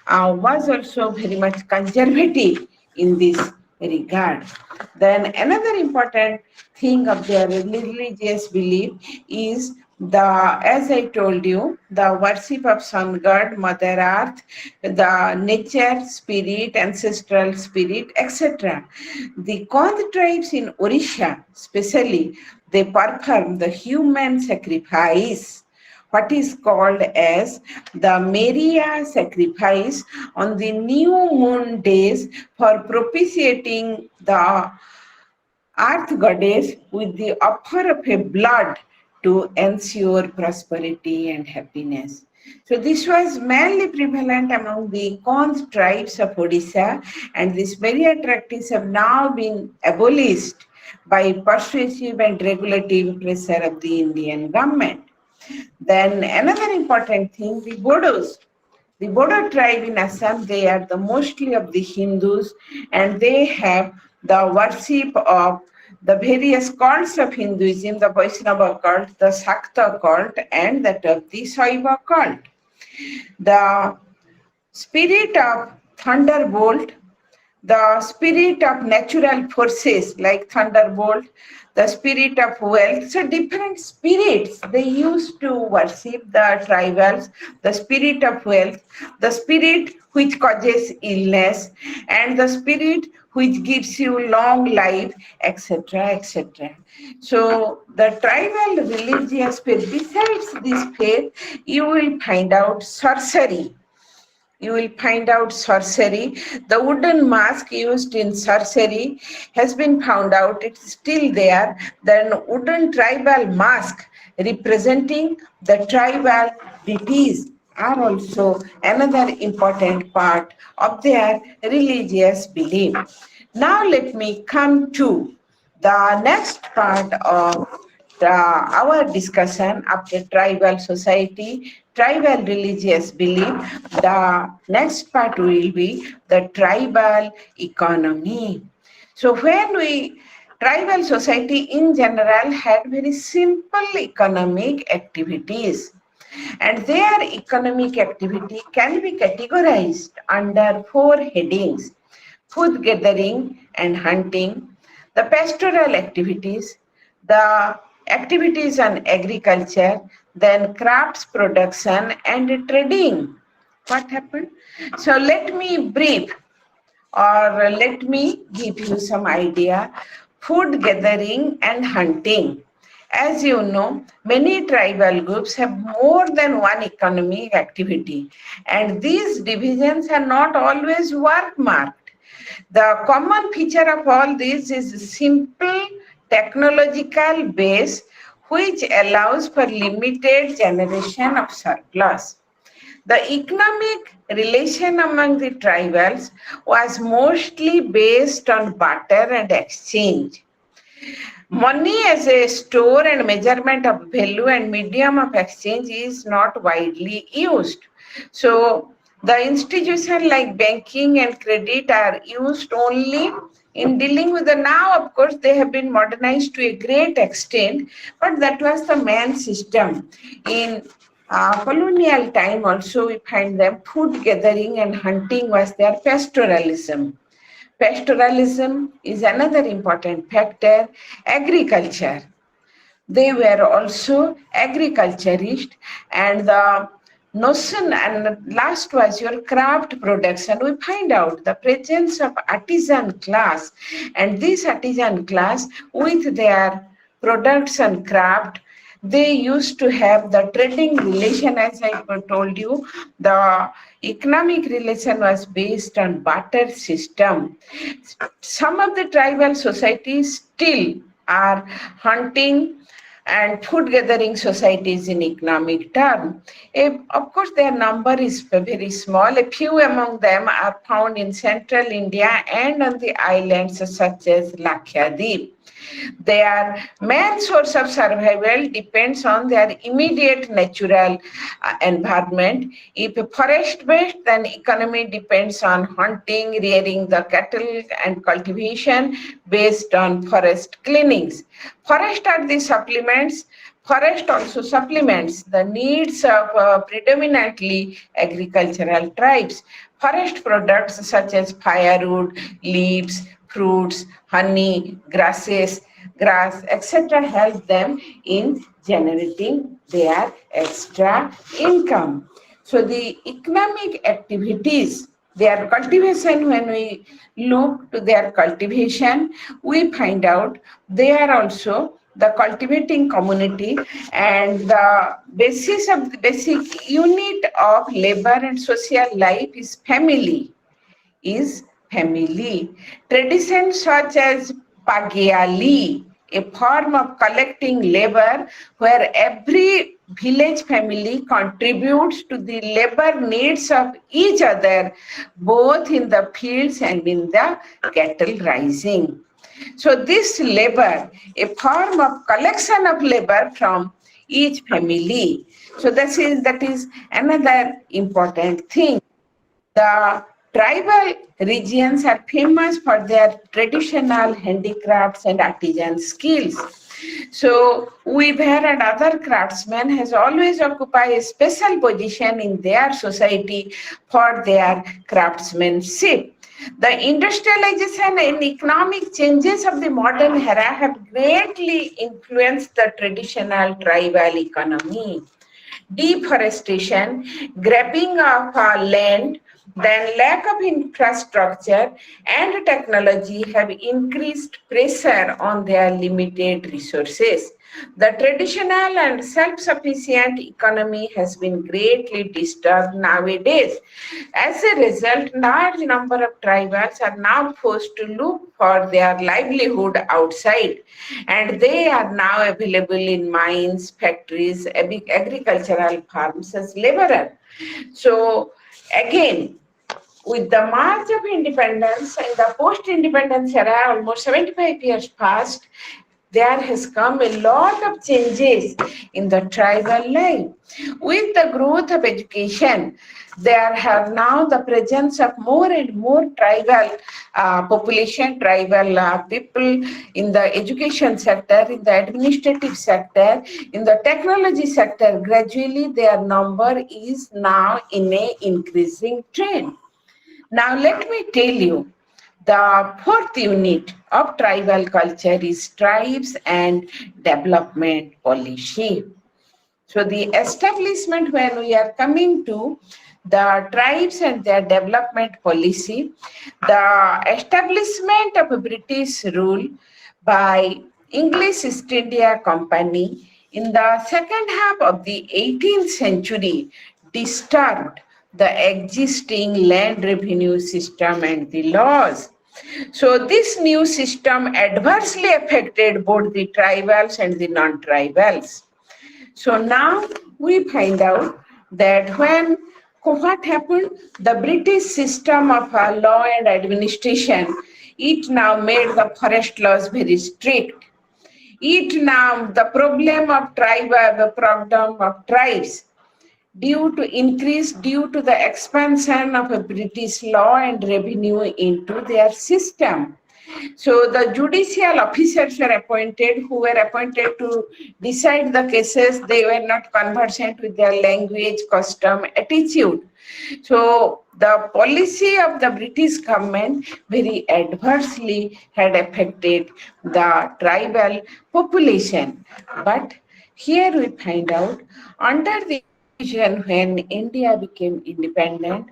Speaker 1: was also very much conservative in this regard. Then another important thing of their religious belief is as I told you, the worship of sun god, Mother Earth, the nature, spirit, ancestral spirit, etc. The Kond tribes in Orissa, especially, they perform the human sacrifice, what is called as the Maria sacrifice on the new moon days for propitiating the earth goddess with the offer of a blood to ensure prosperity and happiness. So this was mainly prevalent among the Kond tribes of Odisha, and these burial practices have now been abolished by persuasive and regulative pressure of the Indian government. Then another important thing, the Bodos. The Bodo tribe in Assam, they are the mostly of the Hindus, and they have the worship of the various cults of Hinduism, the Vaishnava cult, the Shakta cult, and that of the Saiva cult. The spirit of thunderbolt, the spirit of natural forces like thunderbolt, the spirit of wealth. So different spirits they used to worship the tribals, the spirit of wealth, the spirit which causes illness, and the spirit which gives you long life, etc., etc. So the tribal religious faith, besides this faith, you will find out sorcery. you will find out sorcery. The wooden mask used in sorcery has been found out, it's still there. The wooden tribal mask representing the tribal deities are also another important part of their religious belief. Now let me come to the next part of our discussion after tribal society, tribal religious belief. The next part will be the tribal economy. So tribal society in general had very simple economic activities, and their economic activity can be categorized under four headings: food gathering and hunting, the pastoral activities, the activities on agriculture, then crafts production and trading. What happened? So let me brief, or let me give you some idea. Food gathering and hunting. As you know, many tribal groups have more than one economic activity, and these divisions are not always work marked. The common feature of all this is a simple technological base which allows for limited generation of surplus. The economic relation among the tribals was mostly based on barter and exchange. Money as a store and measurement of value and medium of exchange is not widely used. So the institutions like banking and credit are used only in dealing with the now. Of course, they have been modernized to a great extent, but that was the main system. In colonial time also we find them food gathering and hunting was their pastoralism. Pastoralism is another important factor. Agriculture. They were also agriculturist, and the notion, and last was your craft production. We find out the presence of artisan class, and this artisan class with their products and craft, they used to have the trading relation. As I told you, the economic relation was based on barter system. Some of the tribal societies still are hunting and food gathering societies in economic term. Of course, their number is very small. A few among them are found in central India and on the islands such as Lakshadweep. Their main source of survival depends on their immediate natural environment. If forest-based, then economy depends on hunting, rearing the cattle, and cultivation based on forest cleanings. Forest are the supplements. Forest also supplements the needs of predominantly agricultural tribes. Forest products such as firewood, leaves, fruits, honey, grass, etc. help them in generating their extra income. So the economic activities, their cultivation, when we look to their cultivation, we find out they are also the cultivating community, and the basic unit of labor and social life is family. Traditions such as Pagyali, a form of collecting labor where every village family contributes to the labor needs of each other, both in the fields and in the cattle raising. So this labor, a form of collection of labor from each family. So that is another important thing. The tribal regions are famous for their traditional handicrafts and artisan skills. So weaver and other craftsmen has always occupied a special position in their society for their craftsmanship. The industrialization and economic changes of the modern era have greatly influenced the traditional tribal economy. Deforestation, grabbing of land, then lack of infrastructure and technology have increased pressure on their limited resources. The traditional and self-sufficient economy has been greatly disturbed nowadays. As a result, large number of tribals are now forced to look for their livelihood outside, and they are now available in mines, factories, agricultural farms as laborers. So again, with the march of independence and the post-independence era, almost 75 years passed, there has come a lot of changes in the tribal life. With the growth of education, there have now the presence of more and more tribal population, tribal people in the education sector, in the administrative sector, in the technology sector. Gradually, their number is now in a increasing trend. Now, let me tell you, the fourth unit of tribal culture is tribes and development policy. So, the establishment, when we are coming to the tribes and their development policy, the establishment of a British rule by English East India Company in the second half of the 18th century disturbed the existing land revenue system and the laws. So this new system adversely affected both the tribals and the non-tribals. So now we find out that what happened, the British system of law and administration, it now made the forest laws very strict. It now, the problem of tribes due to the expansion of a British law and revenue into their system. So the judicial officers who were appointed to decide the cases. They were not conversant with their language, custom, attitude. So the policy of the British government very adversely had affected the tribal population. But here we find out under the constitution, when India became independent,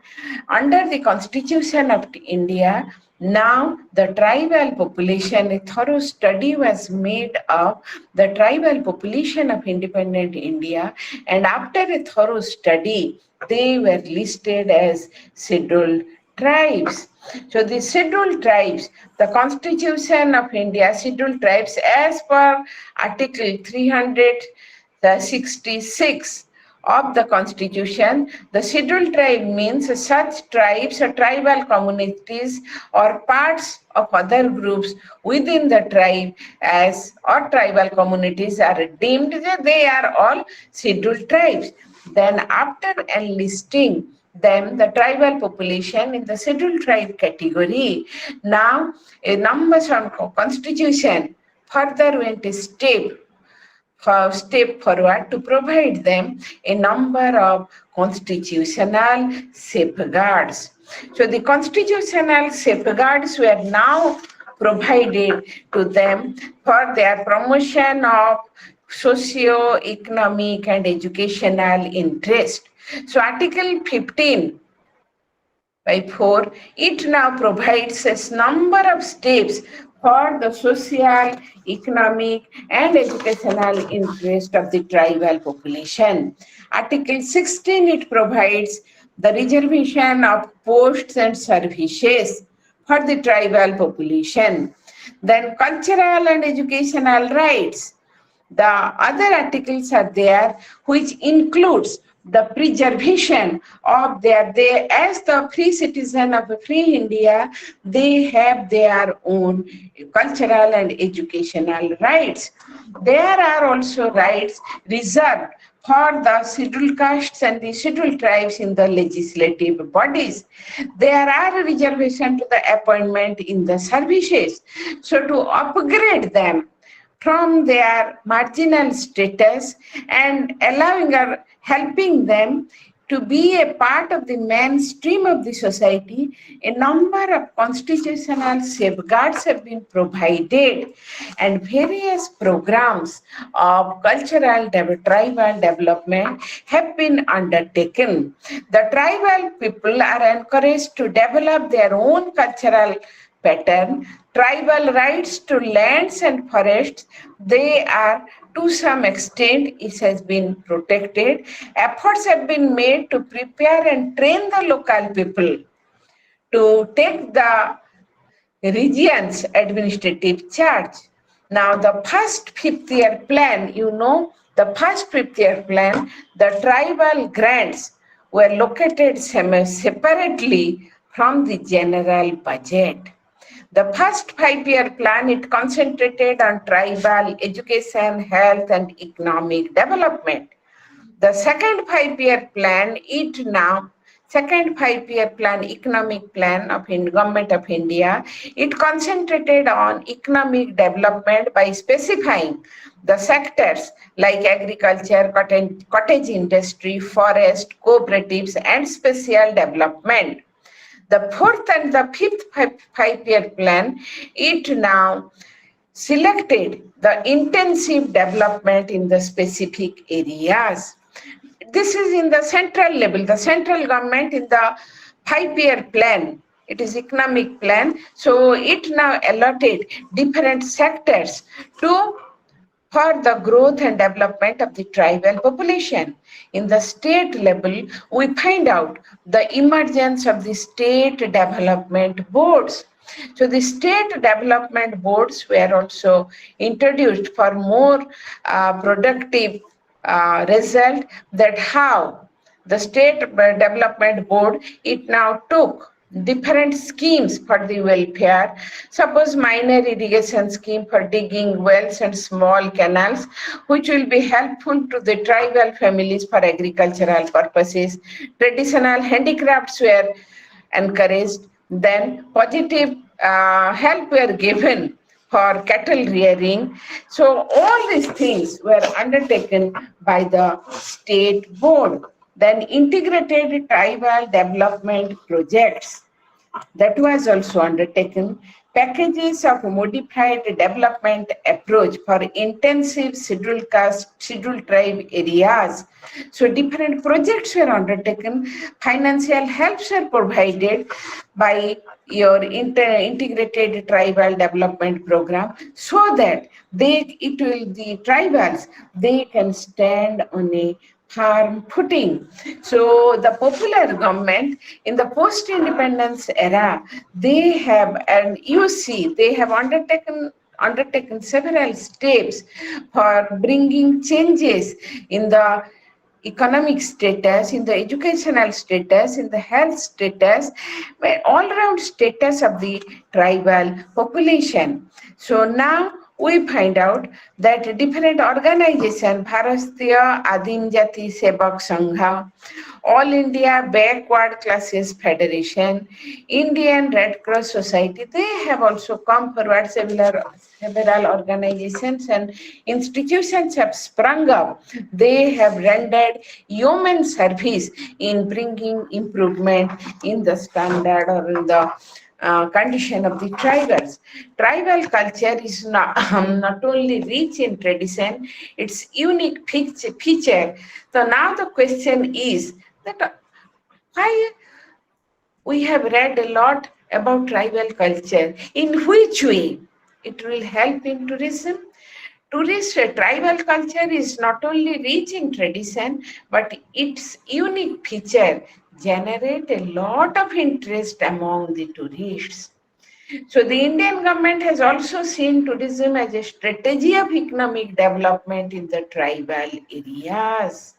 Speaker 1: under the constitution of India, now the tribal population, a thorough study was made of the tribal population of independent India, and after a thorough study, they were listed as scheduled tribes. So the scheduled tribes, the constitution of India, scheduled tribes as per Article 366 of the constitution, the scheduled tribe means such tribes or tribal communities or parts of other groups within the tribe as or tribal communities are deemed that they are all scheduled tribes. Then after enlisting them, the tribal population in the scheduled tribe category, now a numbers on constitution further went a step forward to provide them a number of constitutional safeguards. So the constitutional safeguards were now provided to them for their promotion of socio-economic and educational interest. So Article 15/4, it now provides a number of steps for the social, economic, and educational interest of the tribal population. Article 16, it provides the reservation of posts and services for the tribal population. Then cultural and educational rights. The other articles are there, which includes the preservation of they as the free citizen of a free India, they have their own cultural and educational rights. There are also rights reserved for the scheduled castes and the scheduled tribes in the legislative bodies. There are reservations to the appointment in the services. So to upgrade them from their marginal status and allowing or helping them to be a part of the mainstream of the society, a number of constitutional safeguards have been provided and various programs of cultural tribal development have been undertaken. The tribal people are encouraged to develop their own cultural pattern. Tribal rights to lands and forests, they are to some extent, it has been protected. Efforts have been made to prepare and train the local people to take the region's administrative charge. Now, the first fifth year plan, the first fifth year plan, the tribal grants were located separately from the general budget. The first 5-year plan, it concentrated on tribal education, health, and economic development. The second 5-year plan, economic plan of Government of India, it concentrated on economic development by specifying the sectors like agriculture, cottage industry, forest, cooperatives, and special development. The fourth and the fifth 5-year plan, it now selected the intensive development in the specific areas. This is in the central level, the central government in the 5-year plan. It is economic plan. So it now allotted different sectors for the growth and development of the tribal population. In the state level, we find out the emergence of the state development boards. So the state development boards were also introduced for more productive result, that how the state development board, it now took different schemes for the welfare. Suppose minor irrigation scheme for digging wells and small canals, which will be helpful to the tribal families for agricultural purposes. Traditional handicrafts were encouraged. Then positive help were given for cattle rearing. So all these things were undertaken by the state board. Then integrated tribal development projects, that was also undertaken. Packages of modified development approach for intensive scheduled caste, scheduled tribe areas. So different projects were undertaken. Financial helps were provided by your integrated tribal development program, so that the tribals, they can stand on a firm footing. So the popular government in the post-independence era, they have, and you see, they have undertaken several steps for bringing changes in the economic status, in the educational status, in the health status, all-round status of the tribal population. So now we find out that different organizations, Bharatiya Adim Jati Sevak Sangha, All India Backward Classes Federation, Indian Red Cross Society, they have also come forward. Several organizations and institutions have sprung up. They have rendered human service in bringing improvement in the standard or in the condition of the tribals. Tribal culture is not only rich in tradition, its unique feature. So now the question is that why we have read a lot about tribal culture. In which way it will help in tourism? Tribal culture is not only rich in tradition, but its unique feature generate a lot of interest among the tourists. So the Indian government has also seen tourism as a strategy of economic development in the tribal areas.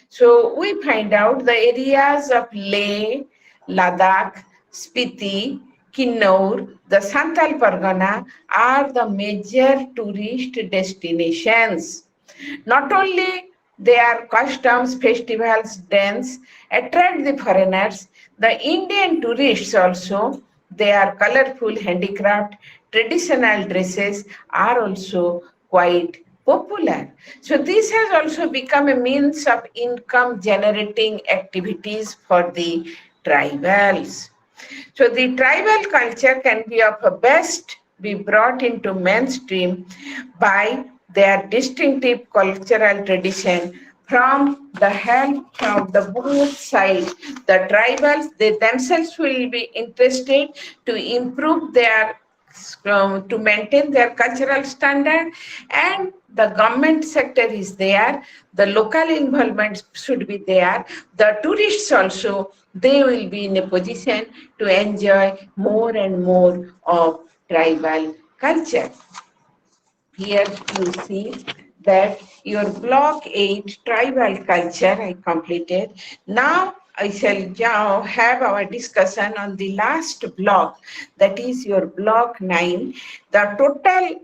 Speaker 1: So we find out the areas of Leh, Ladakh, Spiti, Kinnaur, the Santal Pargana are the major tourist destinations. Not only their customs, festivals, dance attract the foreigners, the Indian tourists also, their colorful handicraft, traditional dresses are also quite popular. So this has also become a means of income generating activities for the tribals. So the tribal culture can be of a best be brought into mainstream by their distinctive cultural tradition from the help from the both sides. The tribals, they themselves will be interested to improve their to maintain their cultural standard, and the government sector is there, the local involvement should be there, the tourists also, they will be in a position to enjoy more and more of tribal culture. Here you see that your block 8 tribal culture I completed. Now I shall now have our discussion on the last block, that is your block 9. The total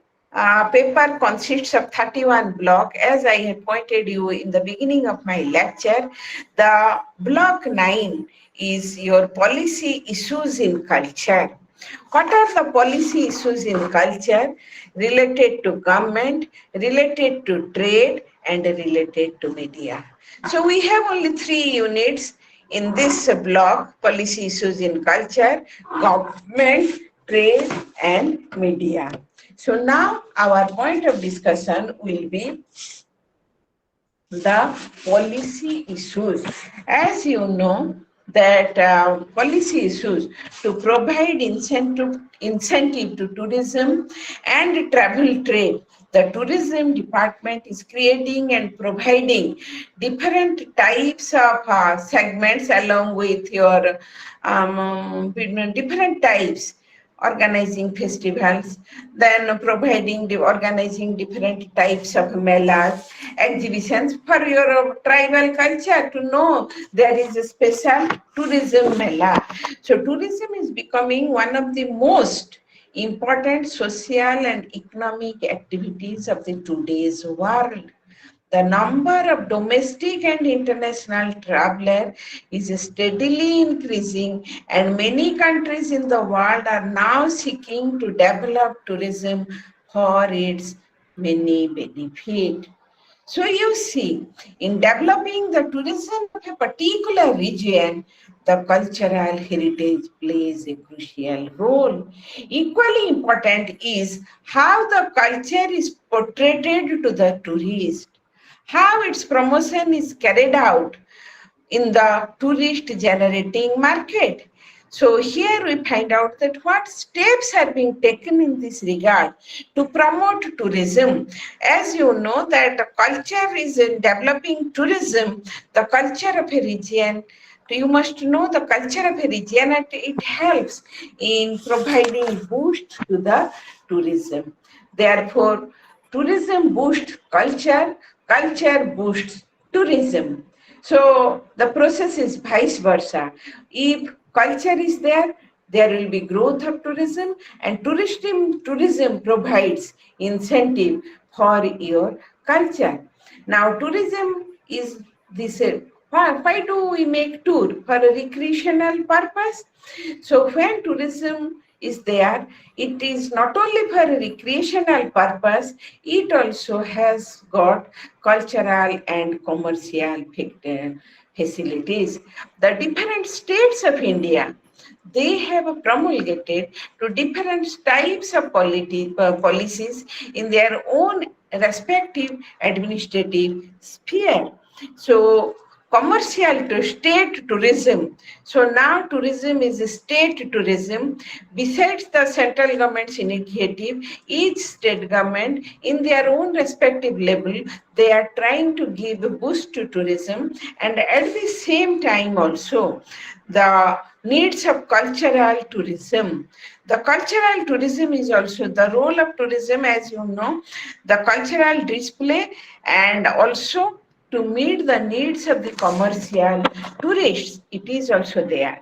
Speaker 1: paper consists of 31 block. As I had pointed you in the beginning of my lecture, the block 9 is your policy issues in culture. What are the policy issues in culture related to government, related to trade, and related to media? So we have only 3 units in this block: policy issues in culture, government, trade, and media. So now our point of discussion will be the policy issues. As you know, that policy issues to provide incentive to tourism and travel trade. The tourism department is creating and providing different types of segments along with your different types, organizing festivals, then providing the organizing different types of melas, exhibitions for your tribal culture to know there is a special tourism mela. So tourism is becoming one of the most important social and economic activities of the today's world. The number of domestic and international travelers is steadily increasing, and many countries in the world are now seeking to develop tourism for its many benefits. So you see, in developing the tourism of a particular region, the cultural heritage plays a crucial role. Equally important is how the culture is portrayed to the tourist, how its promotion is carried out in the tourist generating market. So here we find out that what steps are being taken in this regard to promote tourism. As you know that culture is in developing tourism, the culture of a region. You must know the culture of a region, and it helps in providing boost to the tourism. Therefore, tourism boosts culture, culture boosts tourism. So the process is vice versa. If culture is there, there will be growth of tourism, and tourism provides incentive for your culture. Now tourism is this, why do we make tour? For a recreational purpose. So when tourism is there, it is not only for a recreational purpose, it also has got cultural and commercial facilities. The different states of India, they have promulgated to different types of policies in their own respective administrative sphere. So commercial to state tourism. So now tourism is a state tourism. Besides the central government's initiative, each state government in their own respective level, they are trying to give a boost to tourism, and at the same time also the needs of cultural tourism. The cultural tourism is also the role of tourism, as you know, the cultural display, and also to meet the needs of the commercial tourists. It is also there.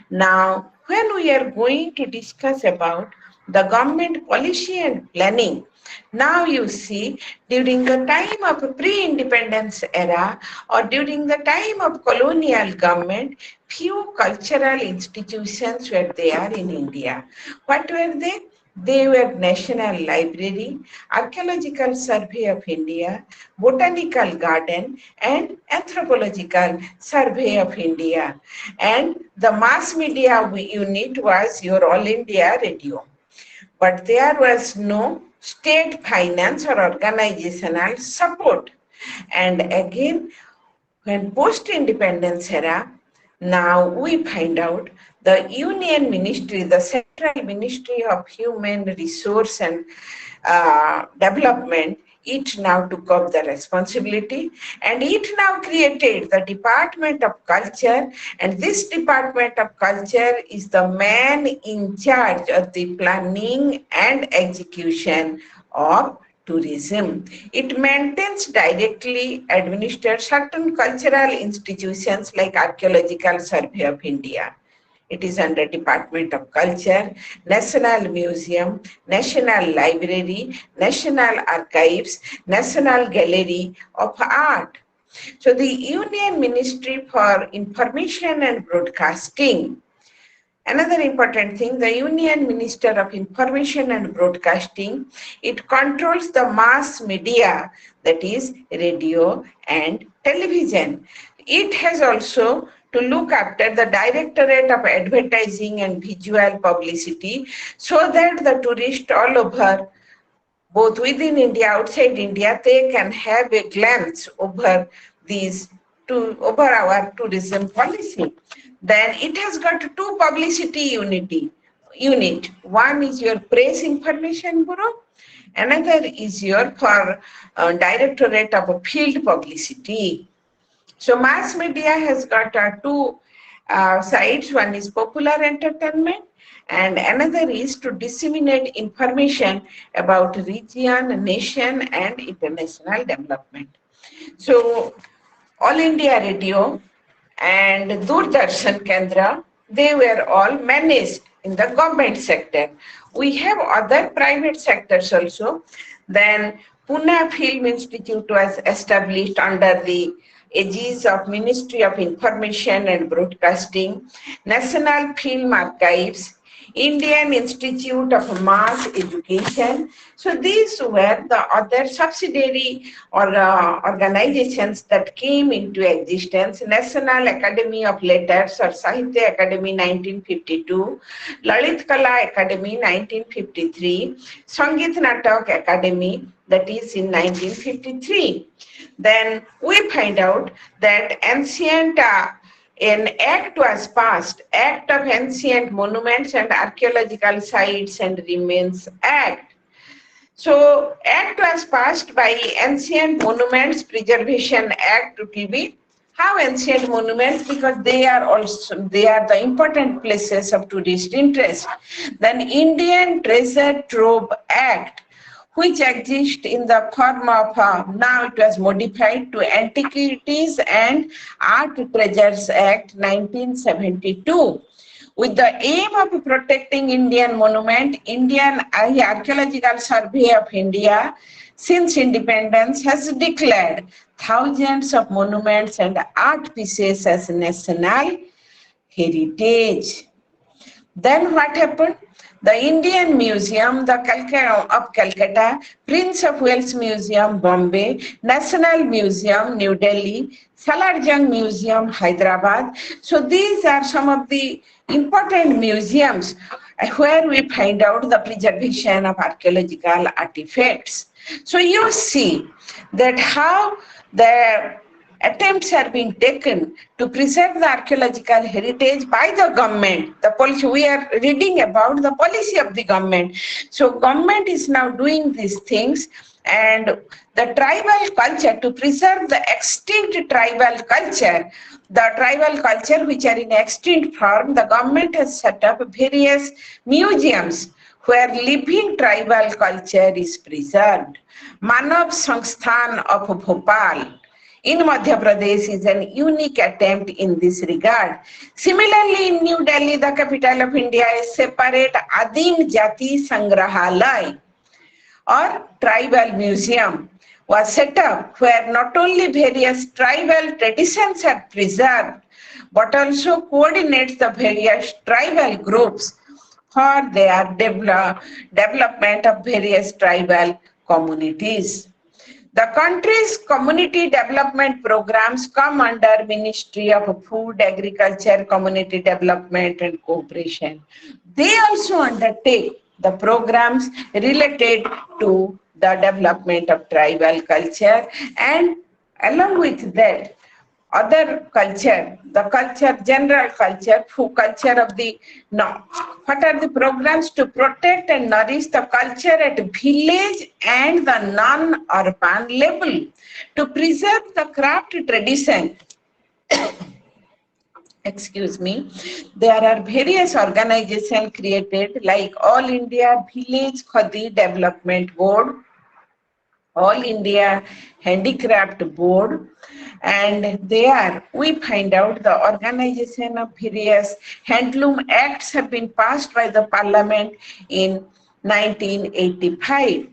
Speaker 1: Now, when we are going to discuss about the government policy and planning, now you see, during the time of pre-independence era or during the time of colonial government, few cultural institutions were there in India. What were they? They were National Library, Archaeological Survey of India, Botanical Garden, and Anthropological Survey of India. And the mass media unit was your All India Radio. But there was no state finance or organizational support. And again, when post-independence era, now we find out The Union Ministry, the Central Ministry of Human Resource and Development, it now took up the responsibility, and it now created the Department of Culture, and this Department of Culture is the man in charge of the planning and execution of tourism. It maintains directly administers certain cultural institutions like Archaeological Survey of India. It is under Department of Culture, National Museum, National Library, National Archives, National Gallery of Art. So the Union Ministry for Information and Broadcasting. Another important thing, the Union Minister of Information and Broadcasting, it controls the mass media, that is radio and television. It has also to look after the Directorate of Advertising and Visual Publicity, so that the tourists all over, both within India, outside India, they can have a glance over over our tourism policy. Then it has got two publicity unit. One is your Press Information Bureau, another is your for Directorate of Field Publicity. So mass media has got two sides. One is popular entertainment, and another is to disseminate information about region, nation, and international development. So All India Radio and Doordarshan Kendra, they were all managed in the government sector. We have other private sectors also. Then Pune Film Institute was established under the aegis of Ministry of Information and Broadcasting, National Film Archives, Indian Institute of Mass Education. So these were the other subsidiary or organizations that came into existence. National Academy of Letters or Sahitya Academy 1952, Lalit Kala Academy 1953, Sangeet Natak Academy, that is in 1953. Then we find out that an act was passed, Act of Ancient Monuments and Archaeological Sites and Remains Act. So act was passed by Ancient Monuments Preservation Act to be. How ancient monuments? Because they are the important places of tourist interest. Then Indian Treasure Trove Act, which exists in the form of, now it was modified to Antiquities and Art Treasures Act 1972. With the aim of protecting Indian monument, Indian Archaeological Survey of India, since independence, has declared thousands of monuments and art pieces as national heritage. Then what happened? The Indian Museum, the of Calcutta, Prince of Wales Museum, Bombay, National Museum, New Delhi, Salarjung Museum, Hyderabad. So these are some of the important museums where we find out the preservation of archaeological artifacts. So you see that how the attempts are being taken to preserve the archaeological heritage by the government. The policy, we are reading about the policy of the government. So government is now doing these things, and the tribal culture, to preserve the extinct tribal culture, the tribal culture which are in extinct form, the government has set up various museums where living tribal culture is preserved. Manav Sansthan of Bhopal in Madhya Pradesh is an unique attempt in this regard. Similarly, in New Delhi, the capital of India, a separate Adim Jati Sangrahalaya or tribal museum was set up, where not only various tribal traditions are preserved, but also coordinates the various tribal groups for their development of various tribal communities. The country's community development programs come under Ministry of Food, Agriculture, Community Development and Cooperation. They also undertake the programs related to the development of tribal culture, and along with that, other culture, the culture, general culture, culture of the no. What are the programs to protect and nourish the culture at village and the non-urban level? To preserve the craft tradition, excuse me, there are various organizations created like All India Village Khadi Development Board, All India Handicraft Board, and there we find out the organization of various handloom acts have been passed by the parliament in 1985,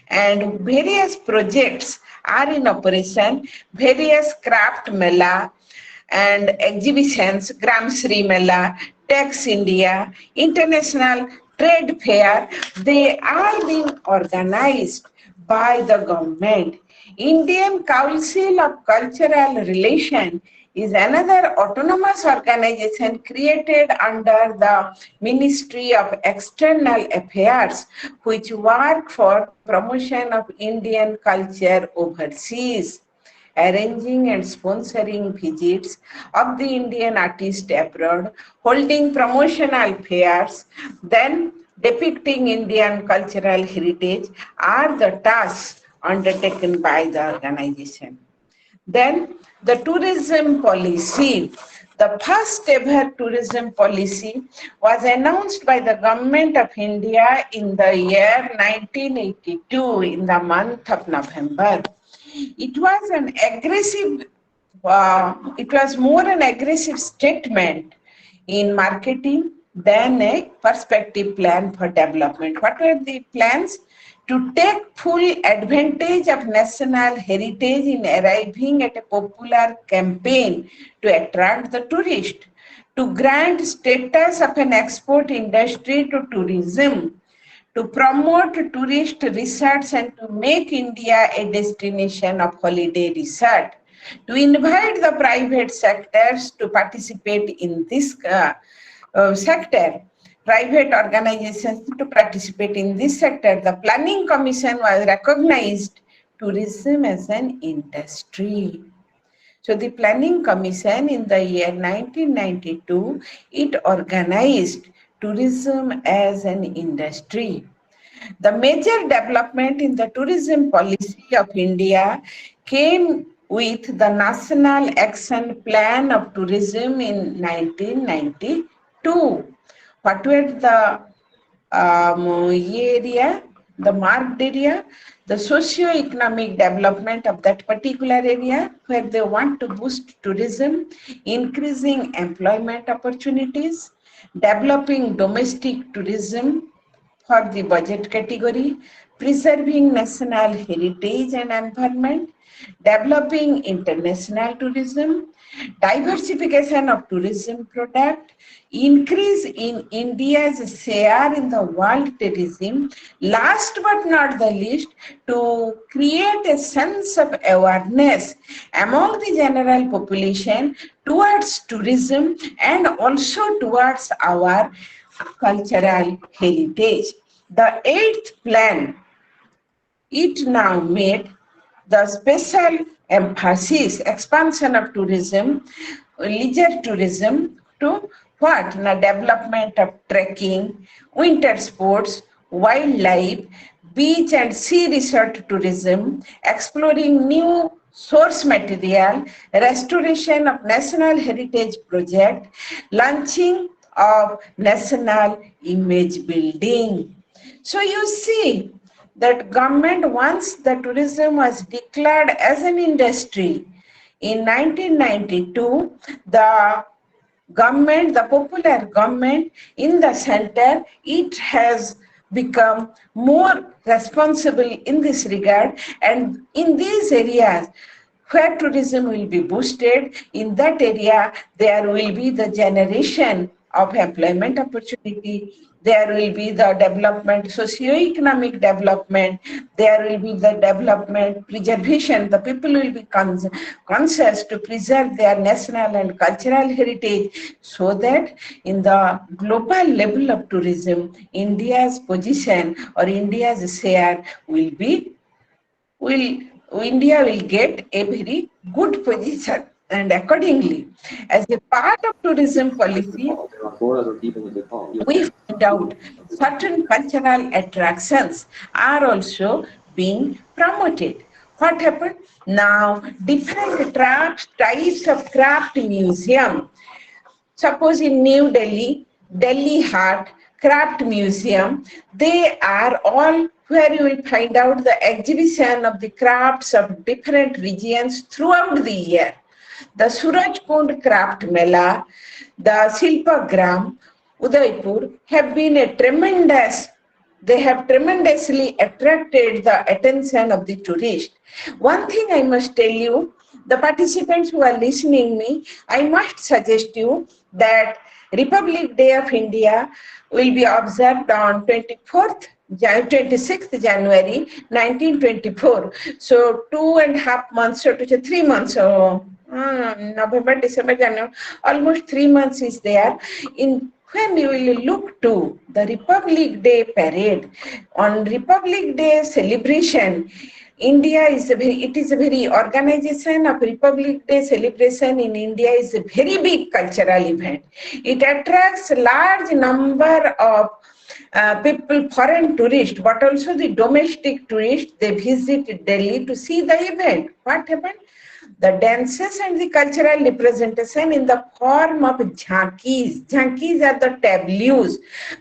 Speaker 1: and various projects are in operation, various craft mela and exhibitions, Gram Sri Mela, Tax India, International Trade Fair, they are being organized by the government. Indian Council of Cultural Relations is another autonomous organization created under the Ministry of External Affairs, which work for promotion of Indian culture overseas, arranging and sponsoring visits of the Indian artists abroad, holding promotional fairs, then depicting Indian cultural heritage are the tasks undertaken by the organization. Then the tourism policy. The first ever tourism policy was announced by the government of India in the year 1982 in the month of November. It was an aggressive, it was more an aggressive statement in marketing than a perspective plan for development. What were the plans? To take full advantage of national heritage in arriving at a popular campaign to attract the tourist, to grant status of an export industry to tourism, to promote tourist research and to make India a destination of holiday research, to invite the private sectors to participate in this sector, private organizations to participate in this sector. The Planning Commission was recognized tourism as an industry. So the Planning Commission in the year 1992, it organized tourism as an industry. The major development in the tourism policy of India came with the National Action Plan of Tourism in 1992. What were the area, the marked area, the socio-economic development of that particular area where they want to boost tourism, increasing employment opportunities, developing domestic tourism for the budget category, preserving national heritage and environment, developing international tourism, diversification of tourism product, increase in India's share in the world tourism, last but not the least, to create a sense of awareness among the general population towards tourism and also towards our cultural heritage. The eighth plan, it now made the special emphasis, expansion of tourism, leisure tourism to what? The development of trekking, winter sports, wildlife, beach and sea resort tourism, exploring new source material, restoration of national heritage project, launching of national image building. So you see that government, once the tourism was declared as an industry in 1992, the government, the popular government in the center, it has become more responsible in this regard, and in these areas where tourism will be boosted, in that area there will be the generation of employment opportunity, there will be the development, socio-economic development, there will be the development, preservation, the people will be conscious to preserve their national and cultural heritage, so that in the global level of tourism, India's position or India's share will India will get a very good position. And accordingly, as a part of tourism policy, we find out certain cultural attractions are also being promoted. What happened? Now, different types of craft museum. Suppose in New Delhi, Delhi Heart Craft Museum, they are all where you will find out the exhibition of the crafts of different regions throughout the year. The Surajkund Craft Mela, the Silpagram, Udaipur have been a tremendous, they have tremendously attracted the attention of the tourist. One thing I must tell you, the participants who are listening me, I must suggest you that Republic Day of India will be observed on 26th January 1924. So 2.5 months, so to say 3 months, November, December, January, almost 3 months is there. In when you will look to the Republic Day parade, on Republic Day celebration, India is it is a very organization of Republic Day celebration in India is a very big cultural event. It attracts a large number of people, foreign tourists, but also the domestic tourists. They visit Delhi to see the event. What happened? The dances and the cultural representation in the form of jhankis. Jhankis are the tableaus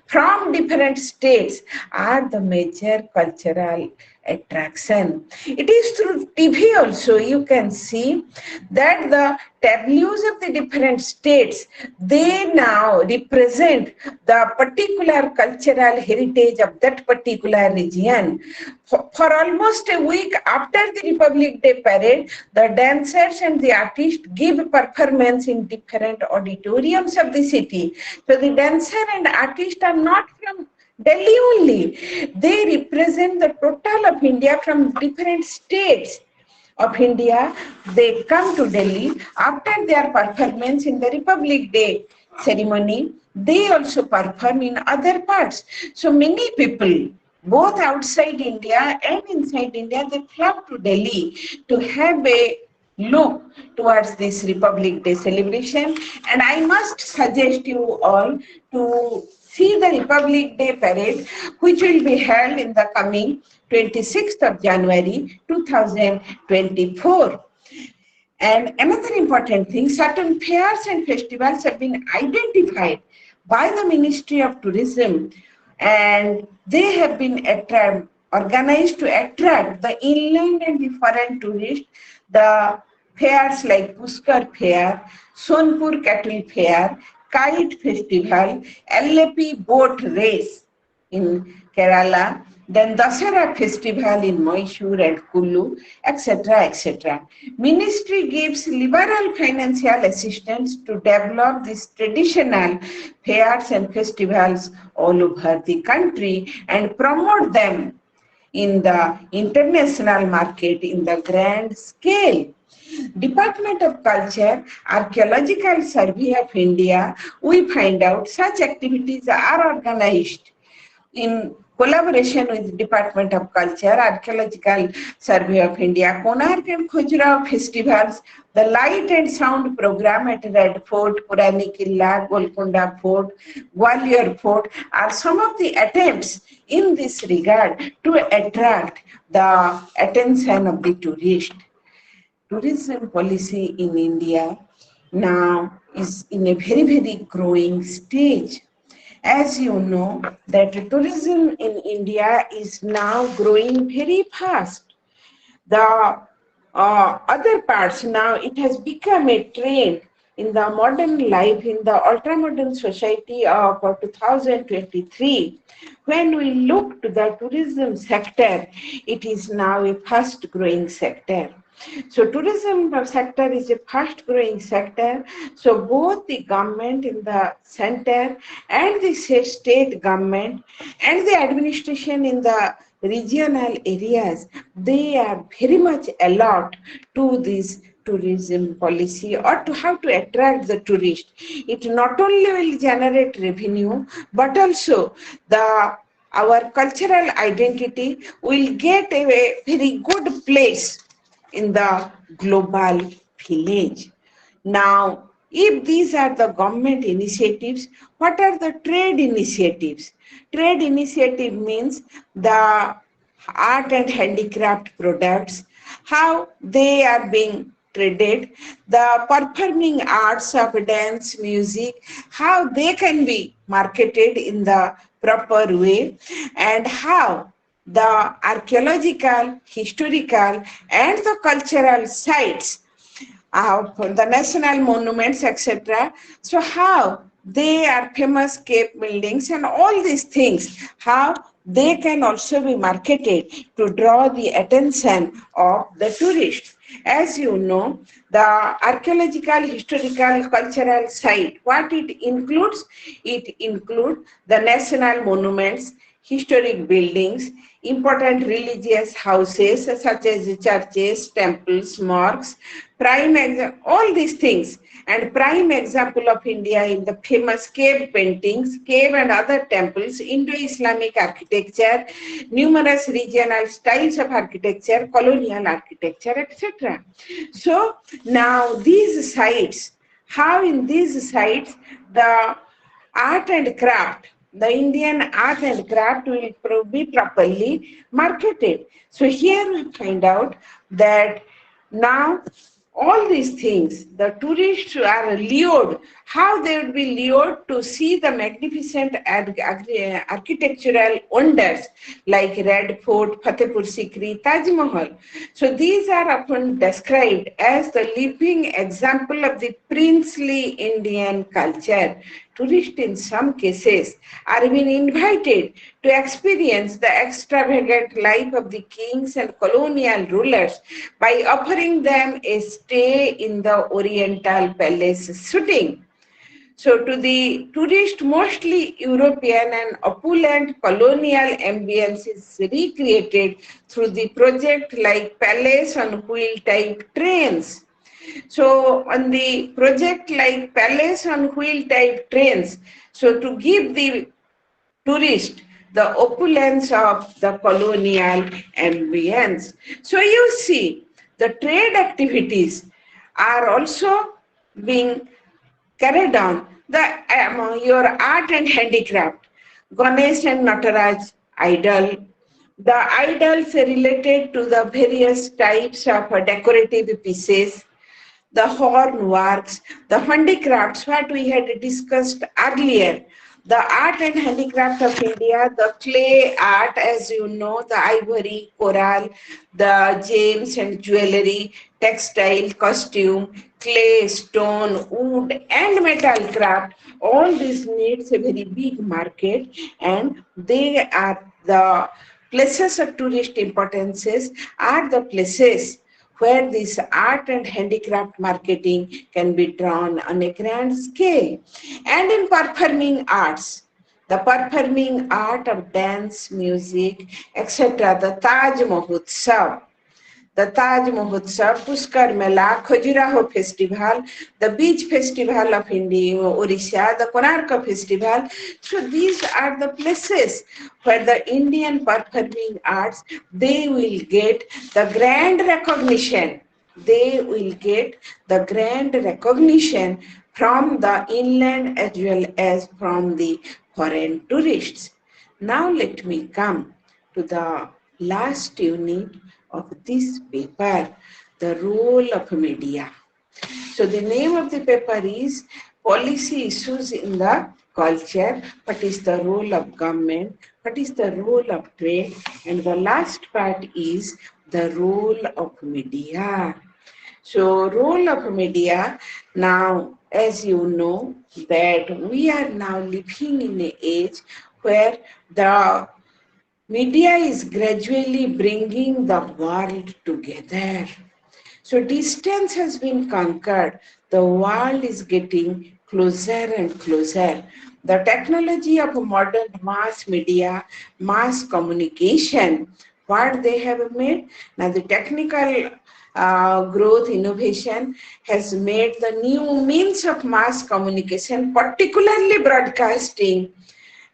Speaker 1: from different states are the major cultural attraction. It is through TV also you can see that the tableaus of the different states, they now represent the particular cultural heritage of that particular region. For almost a week after the Republic Day parade, the dancers and the artists give performance in different auditoriums of the city. So the dancer and artist are not from Delhi only. They represent the total of India from different states of India. They come to Delhi after their performance in the Republic Day ceremony. They also perform in other parts. So many people, both outside India and inside India, they flock to Delhi to have a look towards this Republic Day celebration. And I must suggest you all to see the Republic Day parade, which will be held in the coming 26th of January 2024. And another important thing, certain fairs and festivals have been identified by the Ministry of Tourism, and they have been organized to attract the inland and the foreign tourists. The fairs like Puskar Fair, Sonpur Cattle Fair, Kite Festival, LAP Boat Race in Kerala, then Dasara Festival in Mysore and Kullu, etc., etc. Ministry gives liberal financial assistance to develop these traditional fairs and festivals all over the country and promote them in the international market in the grand scale. Department of Culture, Archaeological Survey of India, we find out such activities are organized in collaboration with Department of Culture, Archaeological Survey of India, Konark and Khajuraho festivals, the light and sound program at Red Fort, Purani Killa, Golconda Fort, Gwalior Fort are some of the attempts in this regard to attract the attention of the tourist. Tourism policy in India now is in a very, very growing stage. As you know, that tourism in India is now growing very fast. The other parts now, it has become a trend in the modern life, in the ultra-modern society of 2023. When we look to the tourism sector, it is now a fast-growing sector. So tourism sector is a fast growing sector. So both the government in the center and the state government and the administration in the regional areas, they are very much alert to this tourism policy or to how to attract the tourist. It not only will generate revenue, but also our cultural identity will get a very good place in the global village. Now, if these are the government initiatives, what are the trade initiatives? Trade initiative means the art and handicraft products, how they are being traded, the performing arts of dance, music, how they can be marketed in the proper way, and how the archaeological, historical, and the cultural sites, the national monuments, etc. So how they are famous cave buildings and all these things, how they can also be marketed to draw the attention of the tourists. As you know, the archaeological, historical, cultural site, what it includes the national monuments, historic buildings, important religious houses such as churches, temples, mosques, all these things. And prime example of India in the famous cave paintings, cave and other temples, Indo-Islamic architecture, numerous regional styles of architecture, colonial architecture, etc. So now these sites, how in these sites the art and craft, the Indian art and craft will be properly marketed. So here we find out that now all these things, the tourists are lured, how they would be lured to see the magnificent architectural wonders like Red Fort, Fatehpur Sikri, Taj Mahal. So these are often described as the living example of the princely Indian culture. Tourists in some cases are being invited to experience the extravagant life of the kings and colonial rulers by offering them a stay in the Oriental palace shooting. So to the tourist, mostly European and opulent colonial ambience is recreated through the project like Palace on Wheel type trains. So on the project like Palace on Wheel type trains, so to give the tourist the opulence of the colonial ambience. So you see, the trade activities are also being carried on. Your art and handicraft, Ganesh and Nataraj idol, the idols related to the various types of decorative pieces, the horn works, the handicrafts, what we had discussed earlier, the art and handicraft of India, the clay art, as you know, the ivory, coral, the gems and jewelry, textile, costume, clay, stone, wood, and metal craft, all this needs a very big market, and they are the places of tourist importances, are the places where this art and handicraft marketing can be drawn on a grand scale. And in performing arts, the performing art of dance, music, etc., the Taj Mahotsav, the Taj Mahotsav, Pushkar Mela, Khajuraho Festival, the Beach Festival of India, Orissa, the Konarka Festival. So these are the places where the Indian performing arts, they will get the grand recognition. They will get the grand recognition from the inland as well as from the foreign tourists. Now let me come to the last unit of this paper, the role of media. So the name of the paper is Policy Issues in the Culture, what is the role of government, what is the role of trade, and the last part is the role of media. So role of media, now as you know that we are now living in an age where the media is gradually bringing the world together. So distance has been conquered. The world is getting closer and closer. The technology of modern mass media, mass communication, what they have made, now the technical growth, innovation has made the new means of mass communication, particularly broadcasting,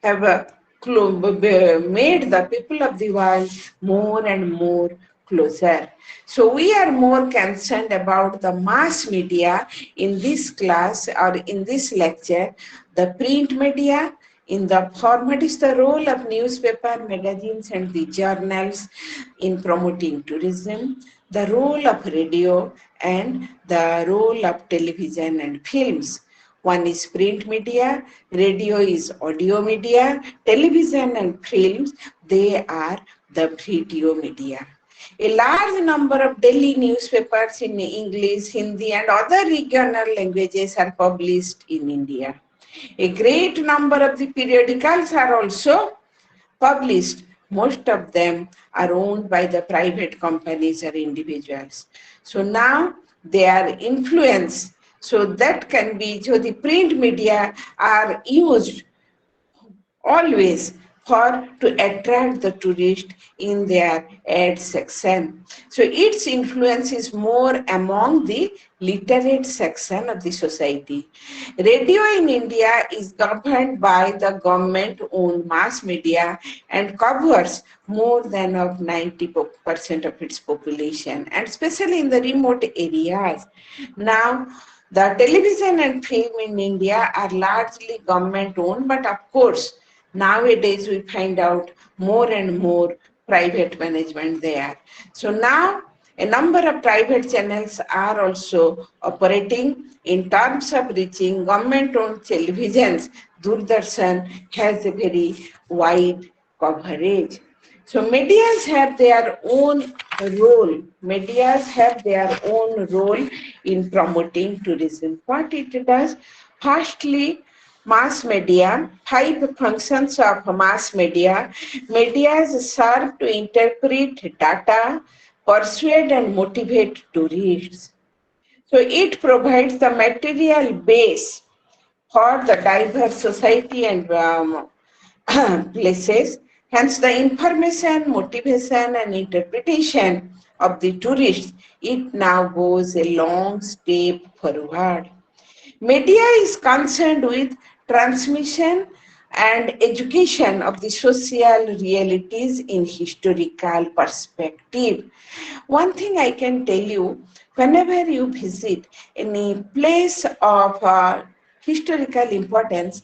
Speaker 1: have made the people of the world more and more closer. So we are more concerned about the mass media in this class or in this lecture, the print media in the format is the role of newspaper, magazines and the journals in promoting tourism, the role of radio and the role of television and films. One is print media, radio is audio media, television and films, they are the video media. A large number of daily newspapers in English, Hindi and other regional languages are published in India. A great number of the periodicals are also published. Most of them are owned by the private companies or individuals. So now they are influenced. So that can be, so the print media are used always for to attract the tourist in their ad section. So its influence is more among the literate section of the society. Radio in India is governed by the government-owned mass media and covers more than of 90% of its population, and especially in the remote areas. Now, the television and film in India are largely government-owned, but of course, nowadays we find out more and more private management there. So now a number of private channels are also operating in terms of reaching government-owned televisions. Doordarshan has a very wide coverage. So medias have their own role. Medias have their own role in promoting tourism. What it does? Firstly, mass media, 5 functions of mass media. Medias serve to interpret data, persuade and motivate tourists. So it provides the material base for the diverse society and places. Hence, the information, motivation, and interpretation of the tourists, it now goes a long step forward. Media is concerned with transmission and education of the social realities in historical perspective. One thing I can tell you, whenever you visit any place of historical importance,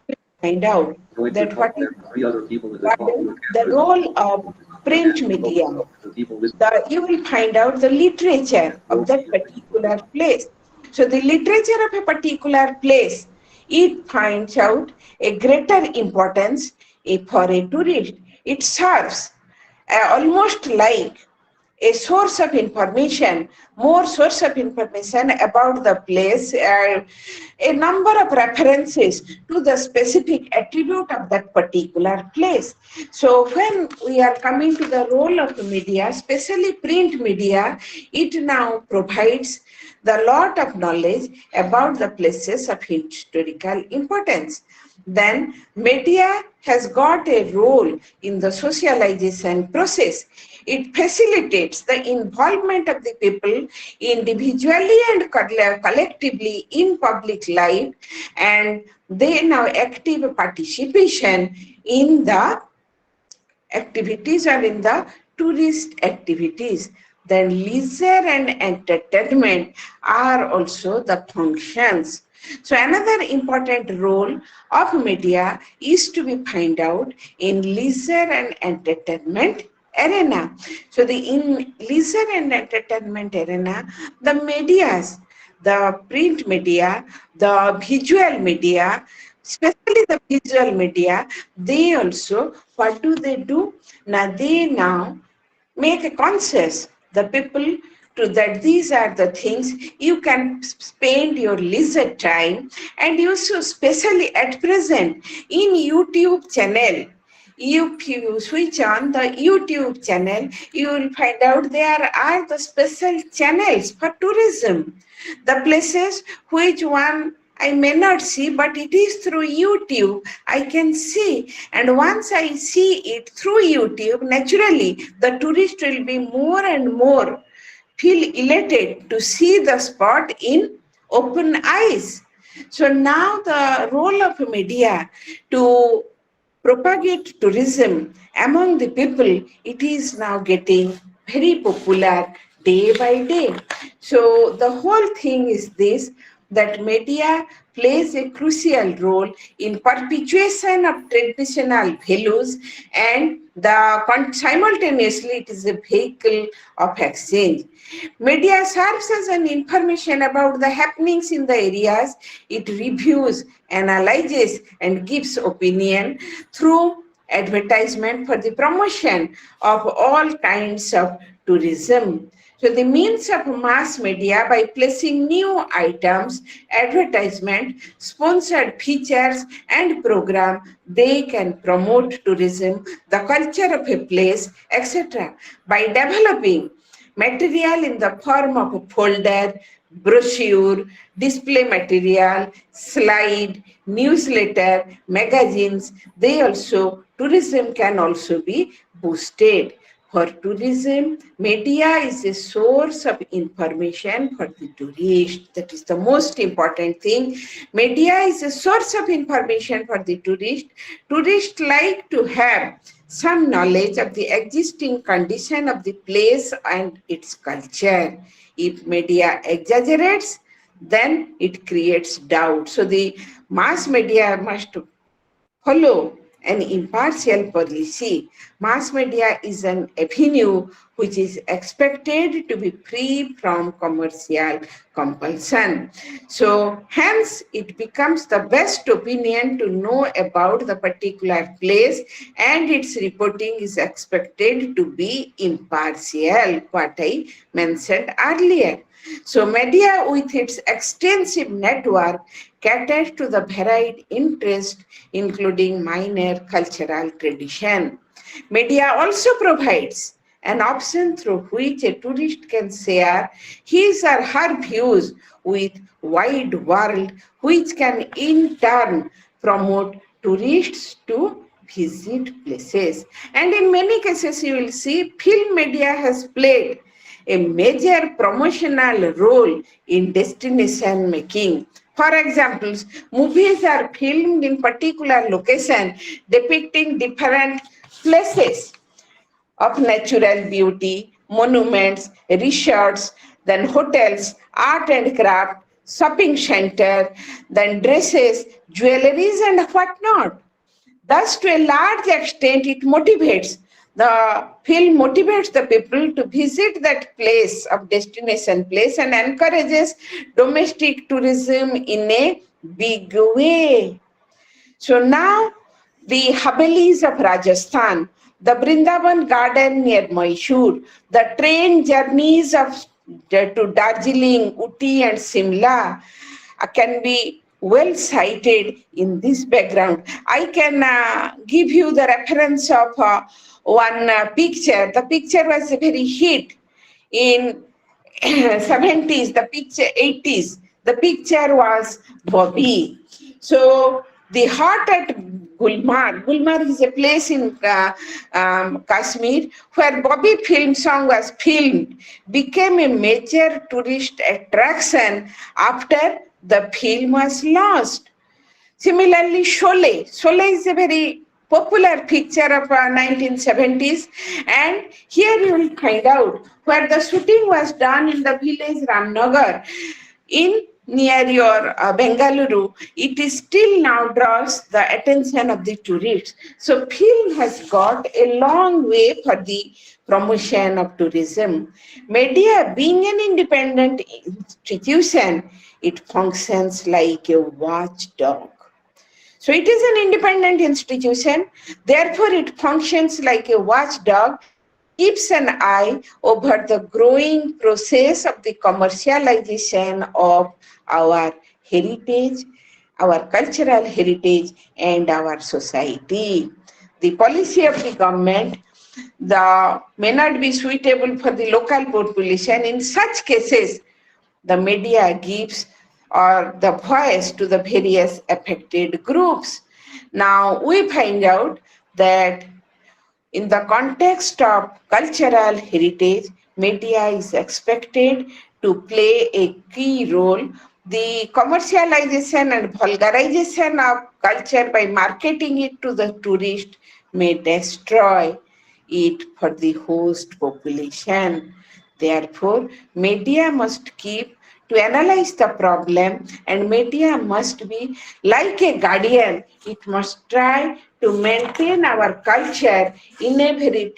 Speaker 1: you find out that what is the role of print media. You will find out the literature of that particular place. So the literature of a particular place, it finds out a greater importance for a tourist. It serves almost like a source of information, more source of information about the place, a number of references to the specific attribute of that particular place. So when we are coming to the role of the media, especially print media, it now provides the lot of knowledge about the places of historical importance. Then media has got a role in the socialization process. It facilitates the involvement of the people individually and collectively in public life, and they now active participation in the activities or in the tourist activities. Then leisure and entertainment are also the functions. So another important role of media is to be found out in leisure and entertainment arena. So in leisure and entertainment arena, the medias, the print media, the visual media, especially the visual media, they also, what do? Now they now make a conscious the people to that these are the things you can spend your leisure time. And you should, especially at present in YouTube channel, if you switch on the YouTube channel, you will find out there are the special channels for tourism. The places which one I may not see, but it is through YouTube I can see. And once I see it through YouTube, naturally the tourist will be more and more feel elated to see the spot in open eyes. So now the role of media to propagate tourism among the people, it is now getting very popular day by day. So the whole thing is this, that media plays a crucial role in perpetuation of traditional values, and simultaneously it is a vehicle of exchange. Media serves as an information about the happenings in the areas. It reviews, analyzes, and gives opinion through advertisement for the promotion of all kinds of tourism. So the means of mass media, by placing new items, advertisement, sponsored features and program, they can promote tourism, the culture of a place, etc. By developing material in the form of a folder, brochure, display material, slide, newsletter, magazines. Tourism can also be boosted. For tourism, media is a source of information for the tourist. That is the most important thing. Media is a source of information for the tourist. Tourists like to have some knowledge of the existing condition of the place and its culture. If media exaggerates, then it creates doubt. So the mass media must follow an impartial policy. Mass media is an avenue which is expected to be free from commercial compulsion. So, hence, it becomes the best opinion to know about the particular place, and its reporting is expected to be impartial, what I mentioned earlier. So, media, with its extensive network, caters to the varied interests, including minor cultural tradition. Media also provides an option through which a tourist can share his or her views with wide world, which can in turn promote tourists to visit places. And in many cases, you will see film media has played a major promotional role in destination making. For example, movies are filmed in particular location depicting different places of natural beauty, monuments, resorts, then hotels, art and craft, shopping center, then dresses, jewelries and whatnot. Thus, to a large extent, the film motivates the people to visit that place of destination place and encourages domestic tourism in a big way. So now the Havelis of Rajasthan, the Brindaban garden near Mysore, the train journeys to Darjeeling, Uti and Simla can be well cited in this background. I can give you the reference of one picture. The picture was a very hit in 70s, the picture 80s. The picture was Bobby. So the heart at Gulmarg. Gulmarg is a place in Kashmir where Bobby film song was filmed, became a major tourist attraction after the film was launched. Similarly, Sholay. Sholay is a very popular picture of 1970s, and here you will find out where the shooting was done in the village Ramnagar in near your Bengaluru. It is still now draws the attention of the tourists. So film has got a long way for the promotion of tourism. Media, being an independent institution, it functions like a watchdog. So it is an independent institution, therefore it functions like a watchdog, keeps an eye over the growing process of the commercialization of our heritage, our cultural heritage, and our society. The policy of the government may not be suitable for the local population. In such cases, the media gives or the voice to the various affected groups. Now we find out that in the context of cultural heritage, media is expected to play a key role The commercialization and vulgarization of culture by marketing it to the tourist may destroy it for the host population. Therefore, media must keep to analyze the problem, and media must be like a guardian. It must try to maintain our culture in a very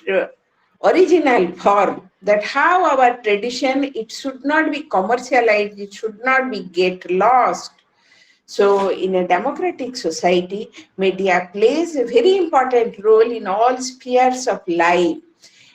Speaker 1: original form, that how our tradition, it should not be commercialized, it should not be get lost. So in a democratic society, media plays a very important role in all spheres of life.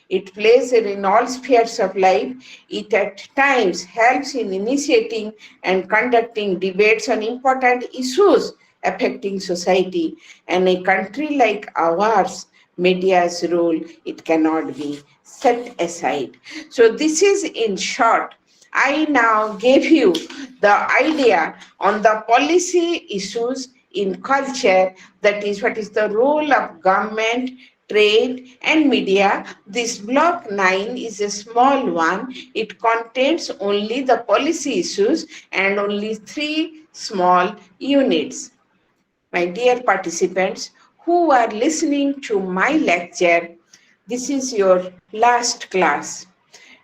Speaker 1: It plays in all spheres of life. It at times helps in initiating and conducting debates on important issues affecting society. And a country like ours, media's role, it cannot be set aside. So this is in short. I now gave you the idea on the policy issues in culture, that is, what is the role of government, trade, and media. This block 9 is a small one. It contains only the policy issues and only 3 small units. My dear participants who are listening to my lecture, this is your last class.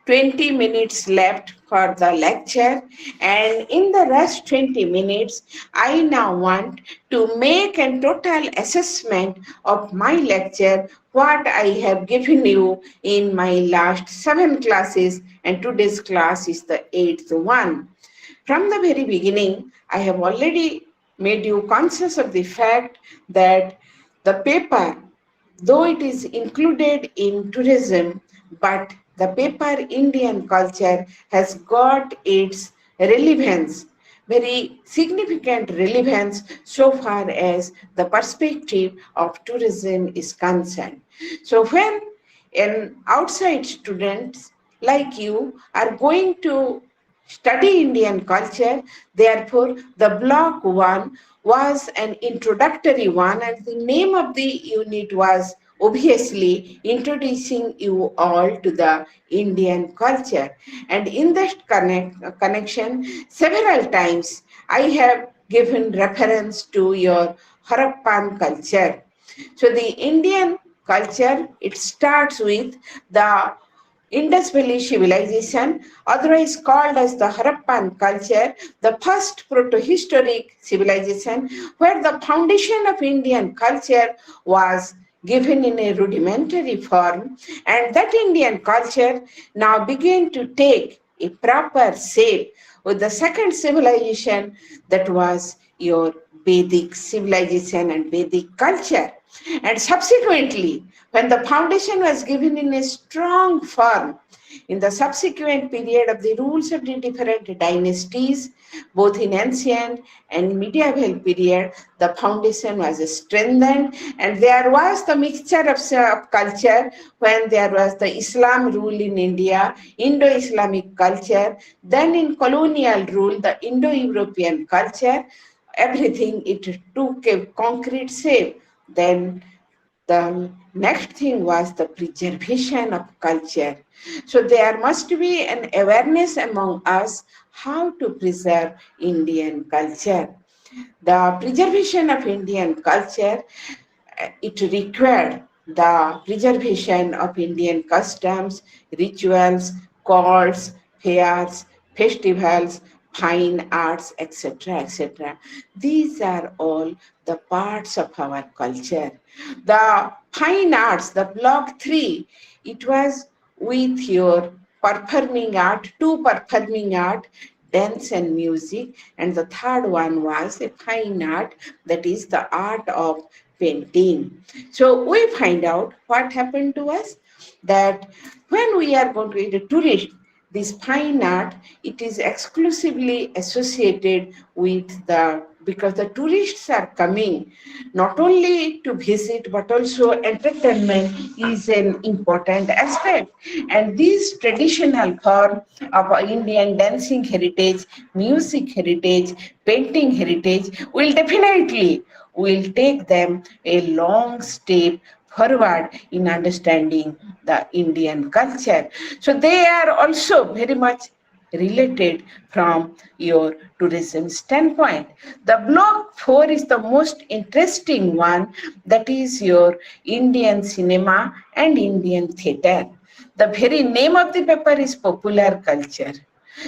Speaker 1: 20 minutes left for the lecture, and in the rest 20 minutes I now want to make a total assessment of my lecture, what I have given you in my last 7 classes, and today's class is the 8th one. From the very beginning, I have already made you conscious of the fact that the paper, though it is included in tourism, but the paper Indian culture has got its relevance, very significant relevance so far as the perspective of tourism is concerned. So when an outside students like you are going to study Indian culture. Therefore, the block one was an introductory one, and the name of the unit was obviously introducing you all to the Indian culture. And in that connection, several times I have given reference to your Harappan culture. So the Indian culture, it starts with the Indus Valley civilization, otherwise called as the Harappan culture, the first protohistoric civilization, where the foundation of Indian culture was given in a rudimentary form, and that Indian culture now began to take a proper shape with the second civilization, that was your Vedic civilization and Vedic culture. And subsequently, when the foundation was given in a strong form, in the subsequent period of the rules of the different dynasties, both in ancient and medieval period, the foundation was strengthened, and there was the mixture of culture when there was the Islam rule in India, Indo-Islamic culture, then in colonial rule, the Indo-European culture, everything it took a concrete shape. Then the next thing was the preservation of culture. So there must be an awareness among us how to preserve Indian culture. The preservation of Indian culture, it required the preservation of Indian customs, rituals, cults, fairs, festivals, fine arts, etc., etc. These are all the parts of our culture. The fine arts, the block 3, it was with your performing art, 2 performing art, dance and music, and the third one was a fine art, that is the art of painting. So we find out what happened to us, that when we are going to be a tourist, this fine art, it is exclusively associated with the, because the tourists are coming not only to visit but also entertainment is an important aspect. And this traditional form of Indian dancing heritage, music heritage, painting heritage will definitely will take them a long step forward in understanding the Indian culture. So they are also very much related from your tourism standpoint. The block 4 is the most interesting one, that is your Indian cinema and Indian theatre. The very name of the paper is popular culture.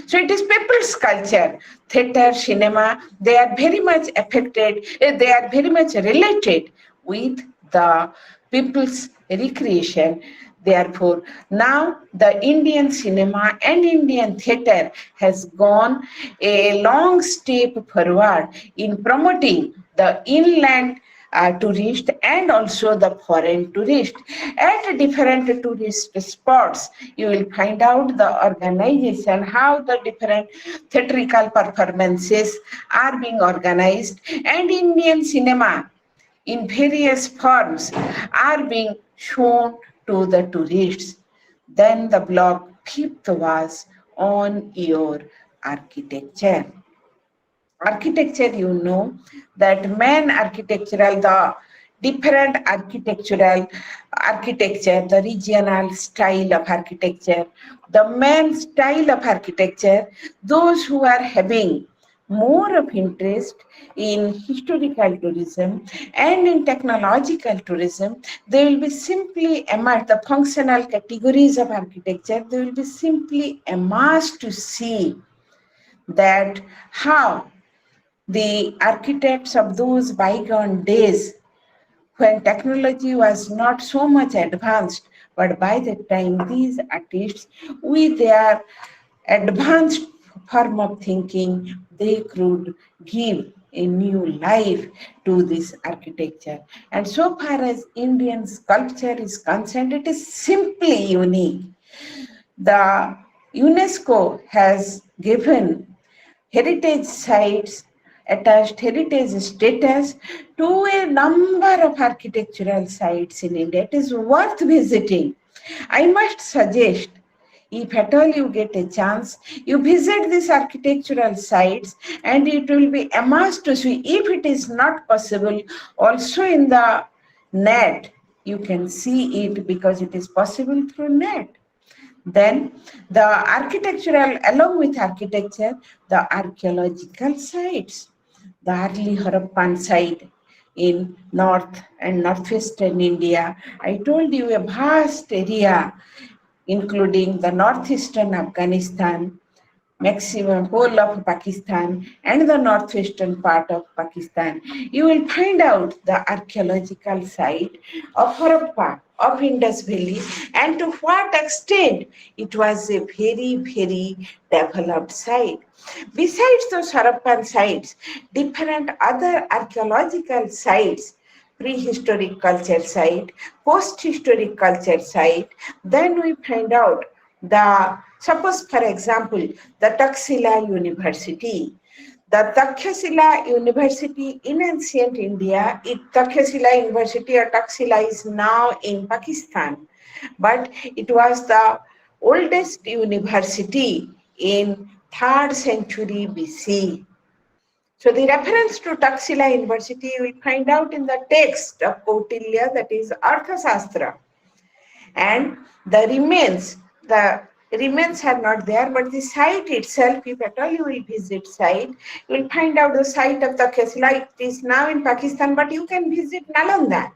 Speaker 1: So it is people's culture, theatre, cinema, they are very much affected, they are very much related with the people's recreation. Therefore, now the Indian cinema and Indian theatre has gone a long step forward in promoting the inland tourist and also the foreign tourist. At different tourist spots, you will find out the organization, how the different theatrical performances are being organized, and Indian cinema in various forms are being shown to the tourists. Then the block fifth was on your architecture. Architecture, you know, that main architectural, the different architecture, the regional style of architecture, the main style of architecture, those who are having more of interest in historical tourism and in technological tourism, they will be simply immersed, the functional categories of architecture, they will be simply immersed to see that how the architects of those bygone days when technology was not so much advanced, but by the time these artists, with their advanced form of thinking, they could give a new life to this architecture. And so far as Indian sculpture is concerned, it is simply unique. The UNESCO has given heritage sites, attached heritage status to a number of architectural sites in India. It is worth visiting. I must suggest, if at all you get a chance, you visit these architectural sites and it will be a must to see. If it is not possible, also in the net, you can see it because it is possible through net. Then the architectural, along with architecture, the archaeological sites, the early Harappan site in north and northwestern India. I told you a vast area, including the northeastern Afghanistan, maximum whole of Pakistan and the northwestern part of Pakistan, you will find out the archaeological site of Harappa, of Indus Valley, and to what extent it was a very, very developed site. Besides those Harappan sites, different other archaeological sites, prehistoric culture site, post-historic culture site, then we find out suppose for example, the Taxila University. The Takshashila University in ancient India, Takshashila University or Taxila is now in Pakistan, but it was the oldest university in 3rd century BC. So the reference to Taxila University you will find out in the text of Kautilya, that is Arthashastra. And the remains are not there, but the site itself, if at all you will visit site, you will find out the site of the Taxila. It is now in Pakistan, but you can visit Nalanda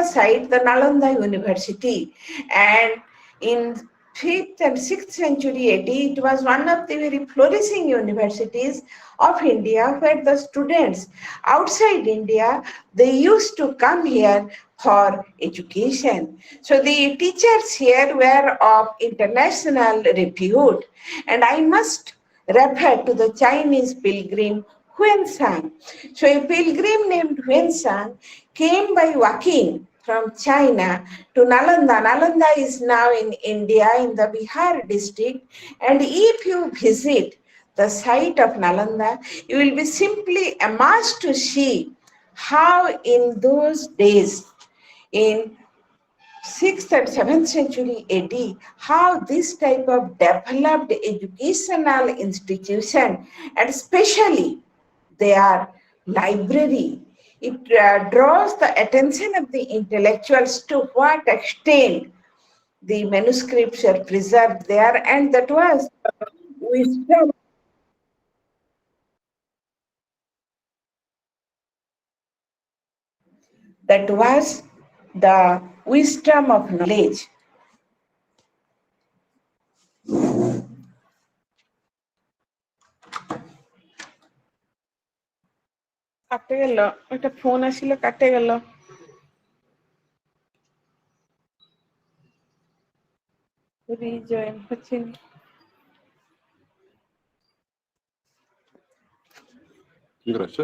Speaker 1: site, the Nalanda University. And in 5th and 6th century AD, it was one of the very flourishing universities of India, where the students outside India, they used to come here for education. So the teachers here were of international repute. And I must refer to the Chinese pilgrim Huensang. So a pilgrim named Huensang came by walking from China to Nalanda. Nalanda is now in India in the Bihar district. And if you visit the site of Nalanda, you will be simply amazed to see how in those days, in 6th and 7th century AD, how this type of developed educational institution, and especially their library, it draws the attention of the intellectuals to what extent The manuscripts are preserved there, and that was wisdom. That was the wisdom of knowledge. কাটেগেল একটা phone আসিল কাটে গেল rejoin হচ্ছে
Speaker 2: কি হচ্ছে